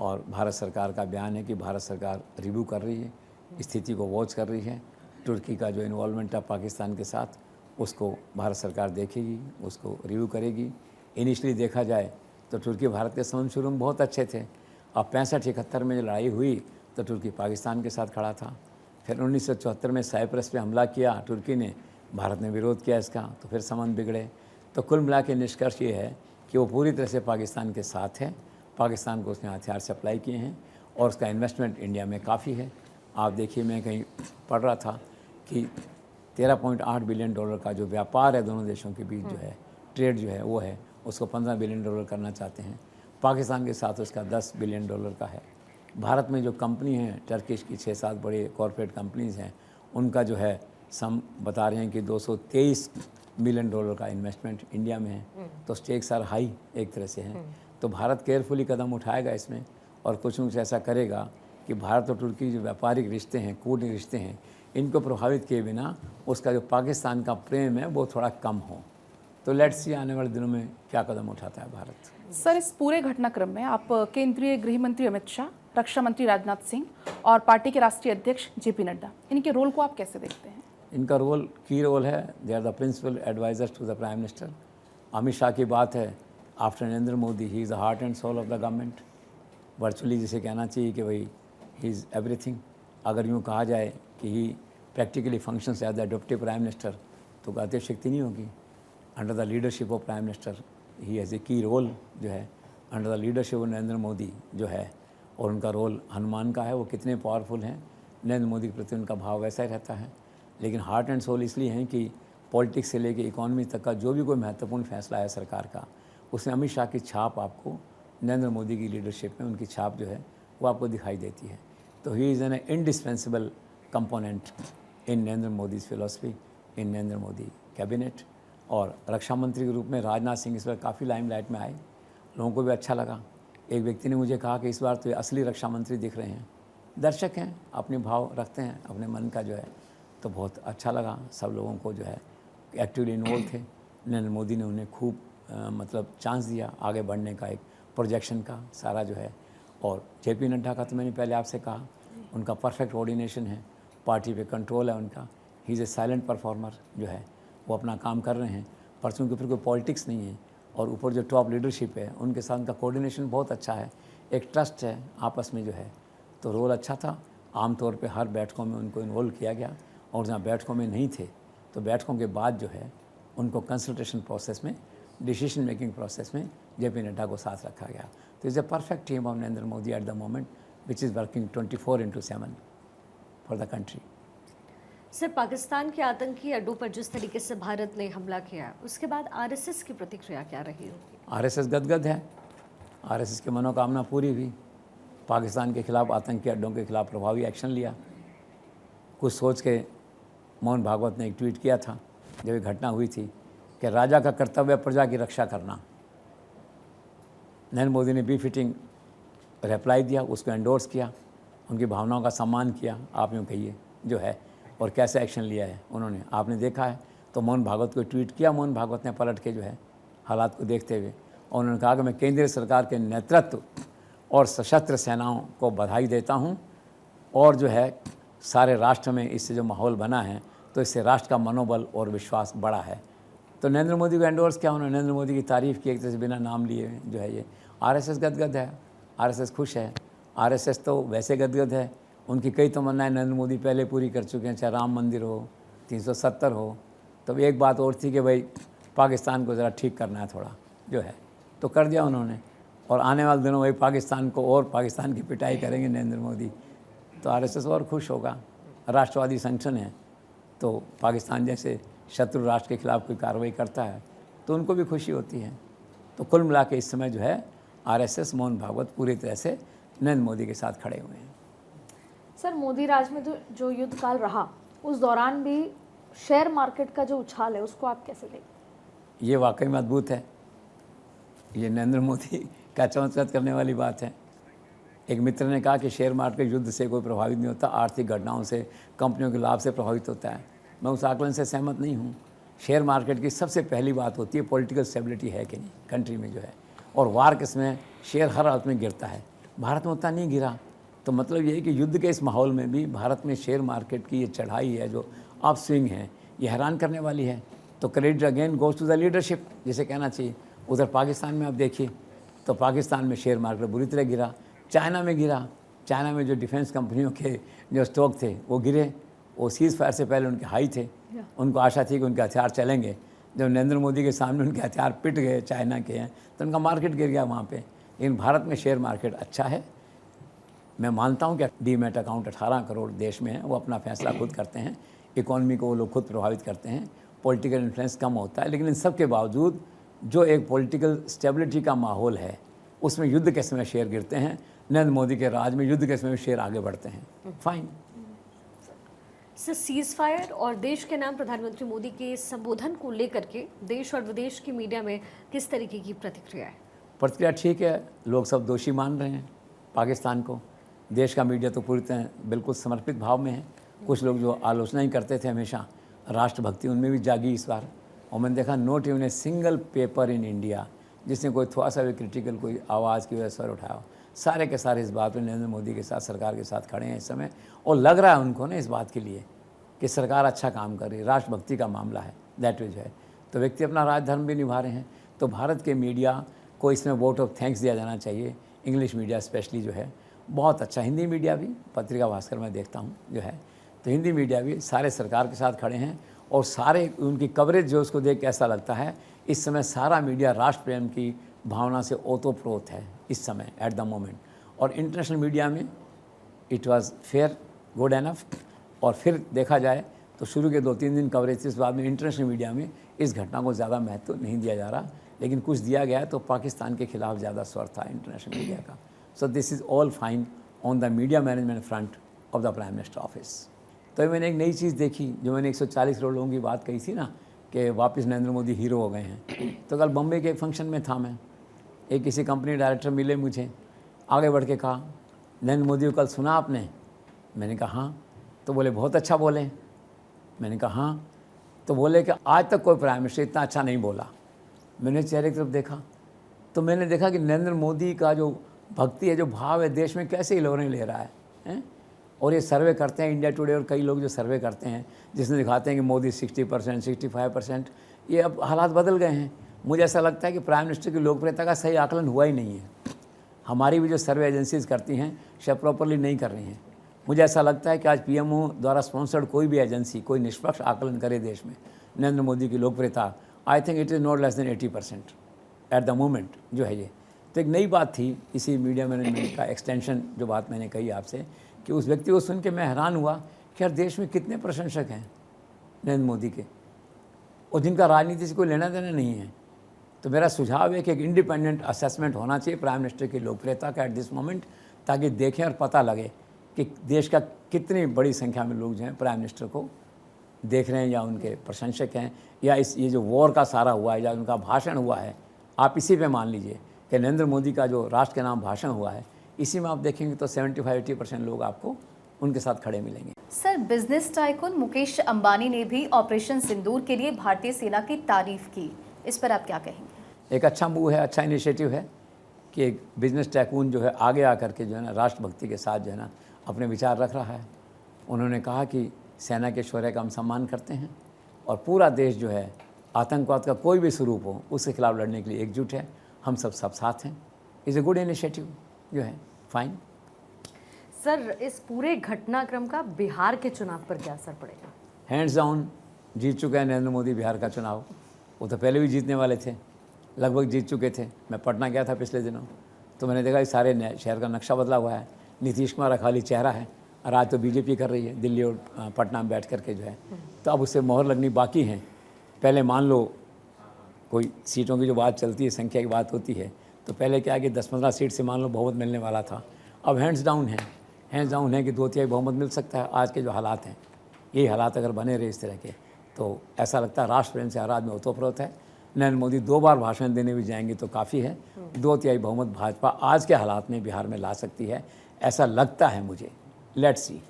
और भारत सरकार का बयान है कि भारत सरकार रिव्यू कर रही है, स्थिति को वॉच कर रही है। तुर्की का जो इन्वॉल्वमेंट है पाकिस्तान के साथ, उसको भारत सरकार देखेगी, उसको रिव्यू करेगी। इनिशियली देखा जाए तो तुर्की भारत के संबंध शुरू में बहुत अच्छे थे। अब 65-71 में जो लड़ाई हुई तो तुर्की पाकिस्तान के साथ खड़ा था। फिर 1974 में साइप्रस पे हमला किया तुर्की ने, भारत ने विरोध किया इसका, तो फिर संबंध बिगड़े। तो कुल मिला के निष्कर्ष ये है कि वो पूरी तरह से पाकिस्तान के साथ है। पाकिस्तान को उसने हथियार सप्लाई किए हैं, और उसका इन्वेस्टमेंट इंडिया में काफ़ी है। आप देखिए, मैं कहीं पढ़ रहा था कि $13.8 बिलियन का जो व्यापार है दोनों देशों के बीच जो है, ट्रेड जो है वो है, उसको $15 बिलियन करना चाहते हैं। पाकिस्तान के साथ उसका $10 बिलियन का है। भारत में जो कंपनी है टर्किश की 6-7 बड़े कॉरपोरेट कंपनीज़ हैं, उनका जो है सम बता रहे हैं कि $223 मिलियन का इन्वेस्टमेंट इंडिया में है। तो स्टेक्स आर हाई एक तरह से हैं। तो भारत केयरफुली कदम उठाएगा इसमें, और कुछ न कुछ ऐसा करेगा कि भारत और तुर्की जो व्यापारिक रिश्ते हैं, कूटनीतिक रिश्ते हैं, इनको प्रभावित किए बिना उसका जो पाकिस्तान का प्रेम है वो थोड़ा कम हो। तो लेट्स सी आने वाले दिनों में क्या कदम उठाता है भारत। सर, इस पूरे घटनाक्रम में आप केंद्रीय गृह मंत्री अमित शाह, रक्षा मंत्री राजनाथ सिंह और पार्टी के राष्ट्रीय अध्यक्ष जेपी नड्डा, इनके रोल को आप कैसे देखते हैं? इनका रोल की रोल है, they are the principal advisers to the prime minister. Amit Shah की बात है, after Narendra Modi he is the heart and soul of the government. Virtually जिसे कहना चाहिए कि भाई ही इज़ एवरीथिंग। अगर यूँ कहा जाए कि he practically functions as the deputy prime minister, तो अति शक्ति नहीं होगी। Under the leadership of prime minister he has a key role जो है, under the leadership of Narendra Modi जो है, और उनका रोल हनुमान का है, वो कितने पावरफुल हैं, नरेंद्र मोदी के प्रति उनका भाव वैसा ही रहता है। लेकिन हार्ट एंड सोल इसलिए हैं कि पॉलिटिक्स से लेके इकोनॉमी तक का जो भी कोई महत्वपूर्ण फैसला है सरकार का, उसमें अमित शाह की छाप आपको नरेंद्र मोदी की लीडरशिप में उनकी छाप जो है वो आपको दिखाई देती है। तो he is an indispensable component in Narendra Modi philosophy, in Narendra Modi cabinet. और रक्षा मंत्री के रूप में राजनाथ सिंह इस बार काफ़ी लाइमलाइट में आए, लोगों को भी अच्छा लगा। एक व्यक्ति ने मुझे कहा कि इस बार तो ये असली रक्षा मंत्री दिख रहे हैं। दर्शक हैं, अपने भाव रखते हैं अपने मन का जो है, तो बहुत अच्छा लगा। सब लोगों को जो है एक्टिवली इन्वॉल्व थे। नरेंद्र मोदी ने उन्हें खूब मतलब चांस दिया आगे बढ़ने का, एक प्रोजेक्शन का सारा जो है। और जेपी नड्डा का तो मैंने पहले आपसे कहा, उनका परफेक्ट कोऑर्डिनेशन है, पार्टी पे कंट्रोल है उनका। ही इज़ ए साइलेंट परफॉर्मर जो है, वो अपना काम कर रहे हैं, पर चूँकि फिर कोई पॉलिटिक्स नहीं है और ऊपर जो टॉप लीडरशिप है उनके साथ उनका कोऑर्डिनेशन बहुत अच्छा है, एक ट्रस्ट है आपस में जो है, तो रोल अच्छा था। आमतौर पे हर बैठकों में उनको इन्वॉल्व किया गया, और जहाँ बैठकों में नहीं थे तो बैठकों के बाद जो है उनको कंसल्टेशन प्रोसेस में, डिसीजन मेकिंग प्रोसेस में जेपी नड्डा को साथ रखा गया। तो is a perfect team of Narendra Modi eight the moment which is working 24/7 for the country. Sir, Pakistan के आतंकी अड्डों पर जिस तरीके से भारत ने हमला किया, उसके बाद आरएसएस की प्रतिक्रिया क्या रही होगी? आरएसएस गदगद है, आरएसएस की मनोकामना पूरी हुई। पाकिस्तान के खिलाफ, आतंकी अड्डों के खिलाफ प्रभावी एक्शन लिया। कुछ सोच के मोहन भागवत ने एक ट्वीट किया था जब ये घटना हुई थी कि राजा का कर्तव्य प्रजा की रक्षा करना। नरेंद्र मोदी ने बी फिटिंग रिप्लाई दिया, उसको एंडोर्स किया, उनकी भावनाओं का सम्मान किया, आप यूँ कहिए जो है, और कैसे एक्शन लिया है उन्होंने आपने देखा है। तो मोहन भागवत को ट्वीट किया, मोहन भागवत ने पलट के जो है हालात को देखते हुए, और उन्होंने कहा कि मैं केंद्रीय सरकार के नेतृत्व और सशस्त्र सेनाओं को बधाई देता हूँ, और जो है सारे राष्ट्र में इससे जो माहौल बना है तो इससे राष्ट्र का मनोबल और विश्वास बढ़ा है। तो नरेंद्र मोदी को एंडोर्स किया उन्होंने, नरेंद्र मोदी की तारीफ़ की एक तरह से बिना नाम लिए जो है। ये आरएसएस गदगद है, आरएसएस खुश है। आरएसएस तो वैसे गदगद है, उनकी कई तमन्नाएं नरेंद्र मोदी पहले पूरी कर चुके हैं, चाहे राम मंदिर हो, 370 हो। तो एक बात और थी कि भाई पाकिस्तान को ज़रा ठीक करना है थोड़ा जो है, तो कर दिया उन्होंने। और आने वाले दिनों वही पाकिस्तान को और पाकिस्तान की पिटाई करेंगे नरेंद्र मोदी, तो आरएसएस और खुश होगा। राष्ट्रवादी संगठन है, तो पाकिस्तान जैसे शत्रु राष्ट्र के खिलाफ कोई कार्रवाई करता है तो उनको भी खुशी होती है। तो कुल मिला के इस समय जो है आरएसएस, मोहन भागवत पूरी तरह से नरेंद्र मोदी के साथ खड़े हुए हैं। सर, मोदी राज में जो युद्ध काल रहा उस दौरान भी शेयर मार्केट का जो उछाल है उसको आप कैसे देखते? ये वाकई में अद्भुत है, ये नरेंद्र मोदी का चमत्कार करने वाली बात है। एक मित्र ने कहा कि शेयर मार्केट युद्ध से कोई प्रभावित नहीं होता, आर्थिक घटनाओं से, कंपनियों के लाभ से प्रभावित होता है। मैं उस आकलन से सहमत नहीं हूँ। शेयर मार्केट की सबसे पहली बात होती है पॉलिटिकल स्टेबिलिटी है कि नहीं कंट्री में जो है, और वार के समय शेयर हर हालत में गिरता है। भारत में उतना नहीं गिरा, तो मतलब ये है कि युद्ध के इस माहौल में भी भारत में शेयर मार्केट की ये चढ़ाई है, जो अप स्विंग है, ये हैरान करने वाली है। तो credit again goes to the leadership, जिसे कहना चाहिए। उधर पाकिस्तान में आप देखिए तो पाकिस्तान में शेयर मार्केट बुरी तरह गिरा, चाइना में गिरा। चाइना में जो डिफेंस कंपनियों के जो स्टॉक थे वो गिरे, वो सीज़ फायर से पहले उनके हाई थे। उनको आशा थी कि उनके हथियार चलेंगे, जब नरेंद्र मोदी के सामने उनके हथियार पिट गए चाइना के हैं तो उनका मार्केट गिर गया वहाँ पे। लेकिन भारत में शेयर मार्केट अच्छा है। मैं मानता हूँ कि डीमैट अकाउंट 18 करोड़ देश में है, वो अपना फैसला खुद करते हैं, इकॉनमी को वो लोग खुद प्रभावित करते हैं, पॉलिटिकल इन्फ्लुएंस कम होता है। लेकिन इन सब के बावजूद जो एक पॉलिटिकल स्टेबिलिटी का माहौल है उसमें युद्ध के समय शेयर गिरते हैं, नरेंद्र मोदी के राज में युद्ध के समय शेयर आगे बढ़ते हैं। फाइन। सर, सीज फायर और देश के नाम प्रधानमंत्री मोदी के संबोधन को लेकर के देश और विदेश की मीडिया में किस तरीके की प्रतिक्रिया है? प्रतिक्रिया ठीक है, लोग सब दोषी मान रहे हैं पाकिस्तान को। देश का मीडिया तो पूरी तरह बिल्कुल समर्पित भाव में है। कुछ लोग जो आलोचना ही करते थे हमेशा, राष्ट्रभक्ति उनमें भी जागी इस बार। और मैंने देखा note even a single paper in India जिसने कोई थोड़ा सा भी क्रिटिकल कोई आवाज़ की वजह से उठाया। सारे के सारे इस बात में नरेंद्र मोदी के साथ, सरकार के साथ खड़े हैं इस समय, और लग रहा है उनको ना इस बात के लिए कि सरकार अच्छा काम कर रही है। राष्ट्रभक्ति का मामला है, दैट इज है। तो व्यक्ति अपना राजधर्म भी निभा रहे हैं। तो भारत के मीडिया को इसमें वोट ऑफ थैंक्स दिया जाना चाहिए। इंग्लिश मीडिया स्पेशली जो है बहुत अच्छा, हिंदी मीडिया भी, पत्रिका भास्कर में देखता हूँ जो है, तो हिंदी मीडिया भी सारे सरकार के साथ खड़े हैं और सारे उनकी कवरेज जो उसको देख के ऐसा लगता है इस समय सारा मीडिया राष्ट्र प्रेम की भावना से ओतप्रोत है इस समय एट द मोमेंट। और इंटरनेशनल मीडिया में it was fair, good enough. और फिर देखा जाए तो शुरू के 2-3 दिन कवरेज थी, इस बाद में इंटरनेशनल मीडिया में इस घटना को ज़्यादा महत्व नहीं दिया जा रहा, लेकिन कुछ दिया गया तो पाकिस्तान के खिलाफ ज़्यादा स्वर था इंटरनेशनल मीडिया का। So this is all fine on the media management front of the prime minister office. तो मैंने एक नई चीज़ देखी, जो मैंने 140 करोड़ लोगों की बात कही थी ना कि वापस नरेंद्र मोदी हीरो हो गए हैं। तो कल बम्बई के एक फंक्शन में था मैं, एक किसी कंपनी डायरेक्टर मिले मुझे, आगे बढ़ के कहा नरेंद्र मोदी को कल सुना आपने? मैंने कहा हाँ। तो बोले बहुत अच्छा बोले। मैंने कहा हाँ। तो बोले कि आज तक कोई प्राइम मिनिस्टर इतना अच्छा नहीं बोला। मैंने चेहरे की तरफ देखा तो मैंने देखा कि नरेंद्र मोदी का जो भक्ति है, जो भाव है देश में कैसे हिलोरें ले रहा है। और ये सर्वे करते हैं इंडिया टुडे और कई लोग जो सर्वे करते हैं जिसमें दिखाते हैं कि मोदी 60%, 65%, ये अब हालात बदल गए हैं। मुझे ऐसा लगता है कि प्राइम मिनिस्टर की लोकप्रियता का सही आकलन हुआ ही नहीं है। हमारी भी जो सर्वे एजेंसीज करती हैं शायद प्रॉपरली नहीं कर रही हैं। मुझे ऐसा लगता है कि आज पीएमओ द्वारा स्पॉन्सर्ड कोई भी एजेंसी कोई निष्पक्ष आकलन करे देश में नरेंद्र मोदी की लोकप्रियता, I think it is not less than 80% eight the moment जो है ये। तो एक नई बात थी इसी मीडिया मैनेजमेंट का एक्सटेंशन, जो बात मैंने कही आपसे, कि उस व्यक्ति को सुन के मैं हैरान हुआ कि यार देश में कितने प्रशंसक हैं नरेंद्र मोदी के और जिनका राजनीति से कोई लेना देना नहीं है। तो मेरा सुझाव है कि एक इंडिपेंडेंट असेसमेंट होना चाहिए प्राइम मिनिस्टर की लोकप्रियता का एट दिस मोमेंट, ताकि देखें और पता लगे कि देश का कितनी बड़ी संख्या में लोग जो हैं प्राइम मिनिस्टर को देख रहे हैं या उनके प्रशंसक हैं, या ये जो वॉर का सारा हुआ है या उनका भाषण हुआ है, आप इसी पे मान लीजिए कि नरेंद्र मोदी का जो राष्ट्र के नाम भाषण हुआ है, इसी में आप देखेंगे तो 75-80% लोग आपको उनके साथ खड़े मिलेंगे। Sir, business tycoon Mukesh Ambani ने भी ऑपरेशन सिंदूर के लिए भारतीय सेना की तारीफ की, इस पर आप क्या कहेंगे? एक अच्छा मूव है, अच्छा इनिशिएटिव है कि एक बिजनेस टाइकून जो है आगे आकर के जो है ना राष्ट्रभक्ति के साथ जो है ना अपने विचार रख रहा है। उन्होंने कहा कि सेना के शौर्य का हम सम्मान करते हैं और पूरा देश जो है आतंकवाद का कोई भी स्वरूप हो उसके खिलाफ लड़ने के लिए एकजुट है, हम सब साथ हैं। इज़ ए गुड इनिशिएटिव जो है, फाइन। सर, इस पूरे घटनाक्रम का बिहार के चुनाव पर क्या असर पड़ेगा? हैंड्स डाउन जीत चुके हैं नरेंद्र मोदी बिहार का चुनाव। वो तो पहले भी जीतने वाले थे, लगभग जीत चुके थे। मैं पटना गया था पिछले दिनों, तो मैंने देखा इस सारे शहर का नक्शा बदला हुआ है। नीतीश कुमार का खाली चेहरा है और आज तो बीजेपी कर रही है दिल्ली और पटना में बैठ करके जो है। तो अब उससे मोहर लगनी बाकी है। पहले मान लो कोई सीटों की जो बात चलती है, संख्या की बात होती है, तो पहले क्या कि 10-15 सीट से मान लो बहुमत मिलने वाला था। अब हैंड्स डाउन है कि 2/3 बहुमत मिल सकता है। आज के जो हालात हैं, यही हालात अगर बने रहे इस तरह के, तो ऐसा लगता है राष्ट्र प्रेम से हर आदमी ओतप्रोत है। नरेंद्र मोदी 2 बार भाषण देने भी जाएंगे तो काफ़ी है। 2/3 बहुमत भाजपा आज के हालात में बिहार में ला सकती है, ऐसा लगता है मुझे। Let's see.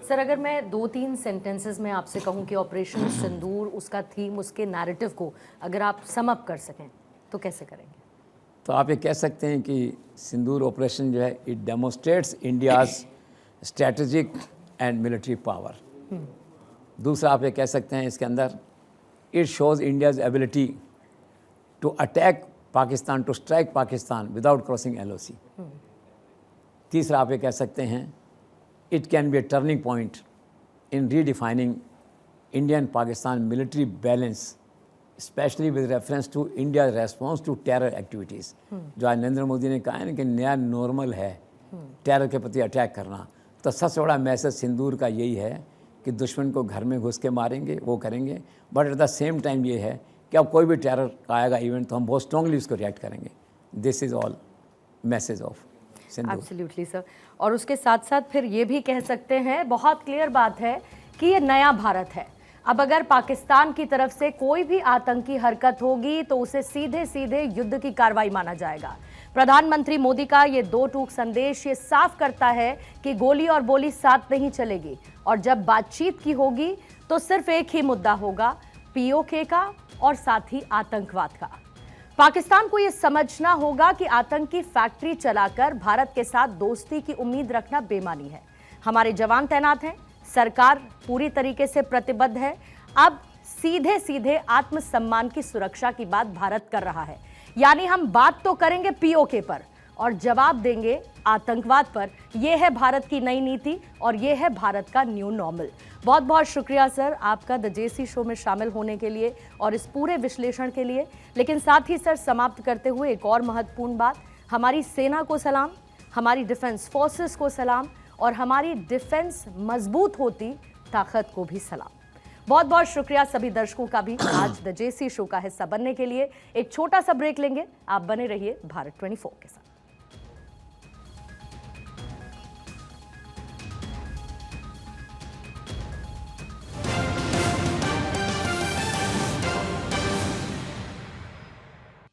सर, अगर मैं 2-3 सेंटेंसेस में आपसे कहूं कि ऑपरेशन सिंदूर, उसका थीम, उसके नैरेटिव को अगर आप सम अप कर सकें तो कैसे करेंगे? तो आप ये कह सकते हैं कि सिंदूर ऑपरेशन जो है it demonstrates India's strategic and military power. दूसरा आप ये कह सकते हैं इसके अंदर it shows India's ability to attack Pakistan, to strike Pakistan without crossing LOC। तीसरा आप ये कह सकते हैं it can be a turning point in redefining Indian Pakistan military balance, specially with reference to India response to terror activities. जो आज नरेंद्र मोदी ने कहा है ना कि नया नॉर्मल है टेरर के प्रति अटैक करना, तो सबसे बड़ा मैसेज सिंदूर का यही है कि दुश्मन को घर में घुस के मारेंगे, वो करेंगे, but at the same time ये है कि अब कोई भी टेरर का आएगा इवेंट तो हम बहुत स्ट्रांगली उसको रिएक्ट करेंगे। This is all message of Sindoor. Absolutely sir. और उसके साथ साथ फिर ये भी कह सकते हैं, बहुत क्लियर बात है कि ये नया भारत है। अब अगर पाकिस्तान की तरफ से कोई भी आतंकी हरकत होगी तो उसे सीधे सीधे युद्ध की कार्रवाई माना जाएगा। प्रधानमंत्री मोदी का ये 2 टूक संदेश ये साफ करता है कि गोली और बोली साथ नहीं चलेगी, और जब बातचीत की होगी तो सिर्फ एक ही मुद्दा होगा, POK का और साथ ही आतंकवाद का। पाकिस्तान को यह समझना होगा कि आतंकी फैक्ट्री चलाकर भारत के साथ दोस्ती की उम्मीद रखना बेमानी है। हमारे जवान तैनात हैं, सरकार पूरी तरीके से प्रतिबद्ध है। अब सीधे सीधे आत्मसम्मान की सुरक्षा की बात भारत कर रहा है, यानी हम बात तो करेंगे POK पर, और जवाब देंगे आतंकवाद पर। यह है भारत की नई नीति और यह है भारत का न्यू नॉर्मल। बहुत बहुत शुक्रिया सर आपका द जेसी शो में शामिल होने के लिए और इस पूरे विश्लेषण के लिए। लेकिन साथ ही सर समाप्त करते हुए एक और महत्वपूर्ण बात, हमारी सेना को सलाम, हमारी डिफेंस फोर्सेस को सलाम और हमारी डिफेंस मजबूत होती ताकत को भी सलाम। बहुत बहुत शुक्रिया सभी दर्शकों का भी आज द जेसी शो का हिस्सा बनने के लिए। एक छोटा सा ब्रेक लेंगे, आप बने रहिए भारत 24 के साथ।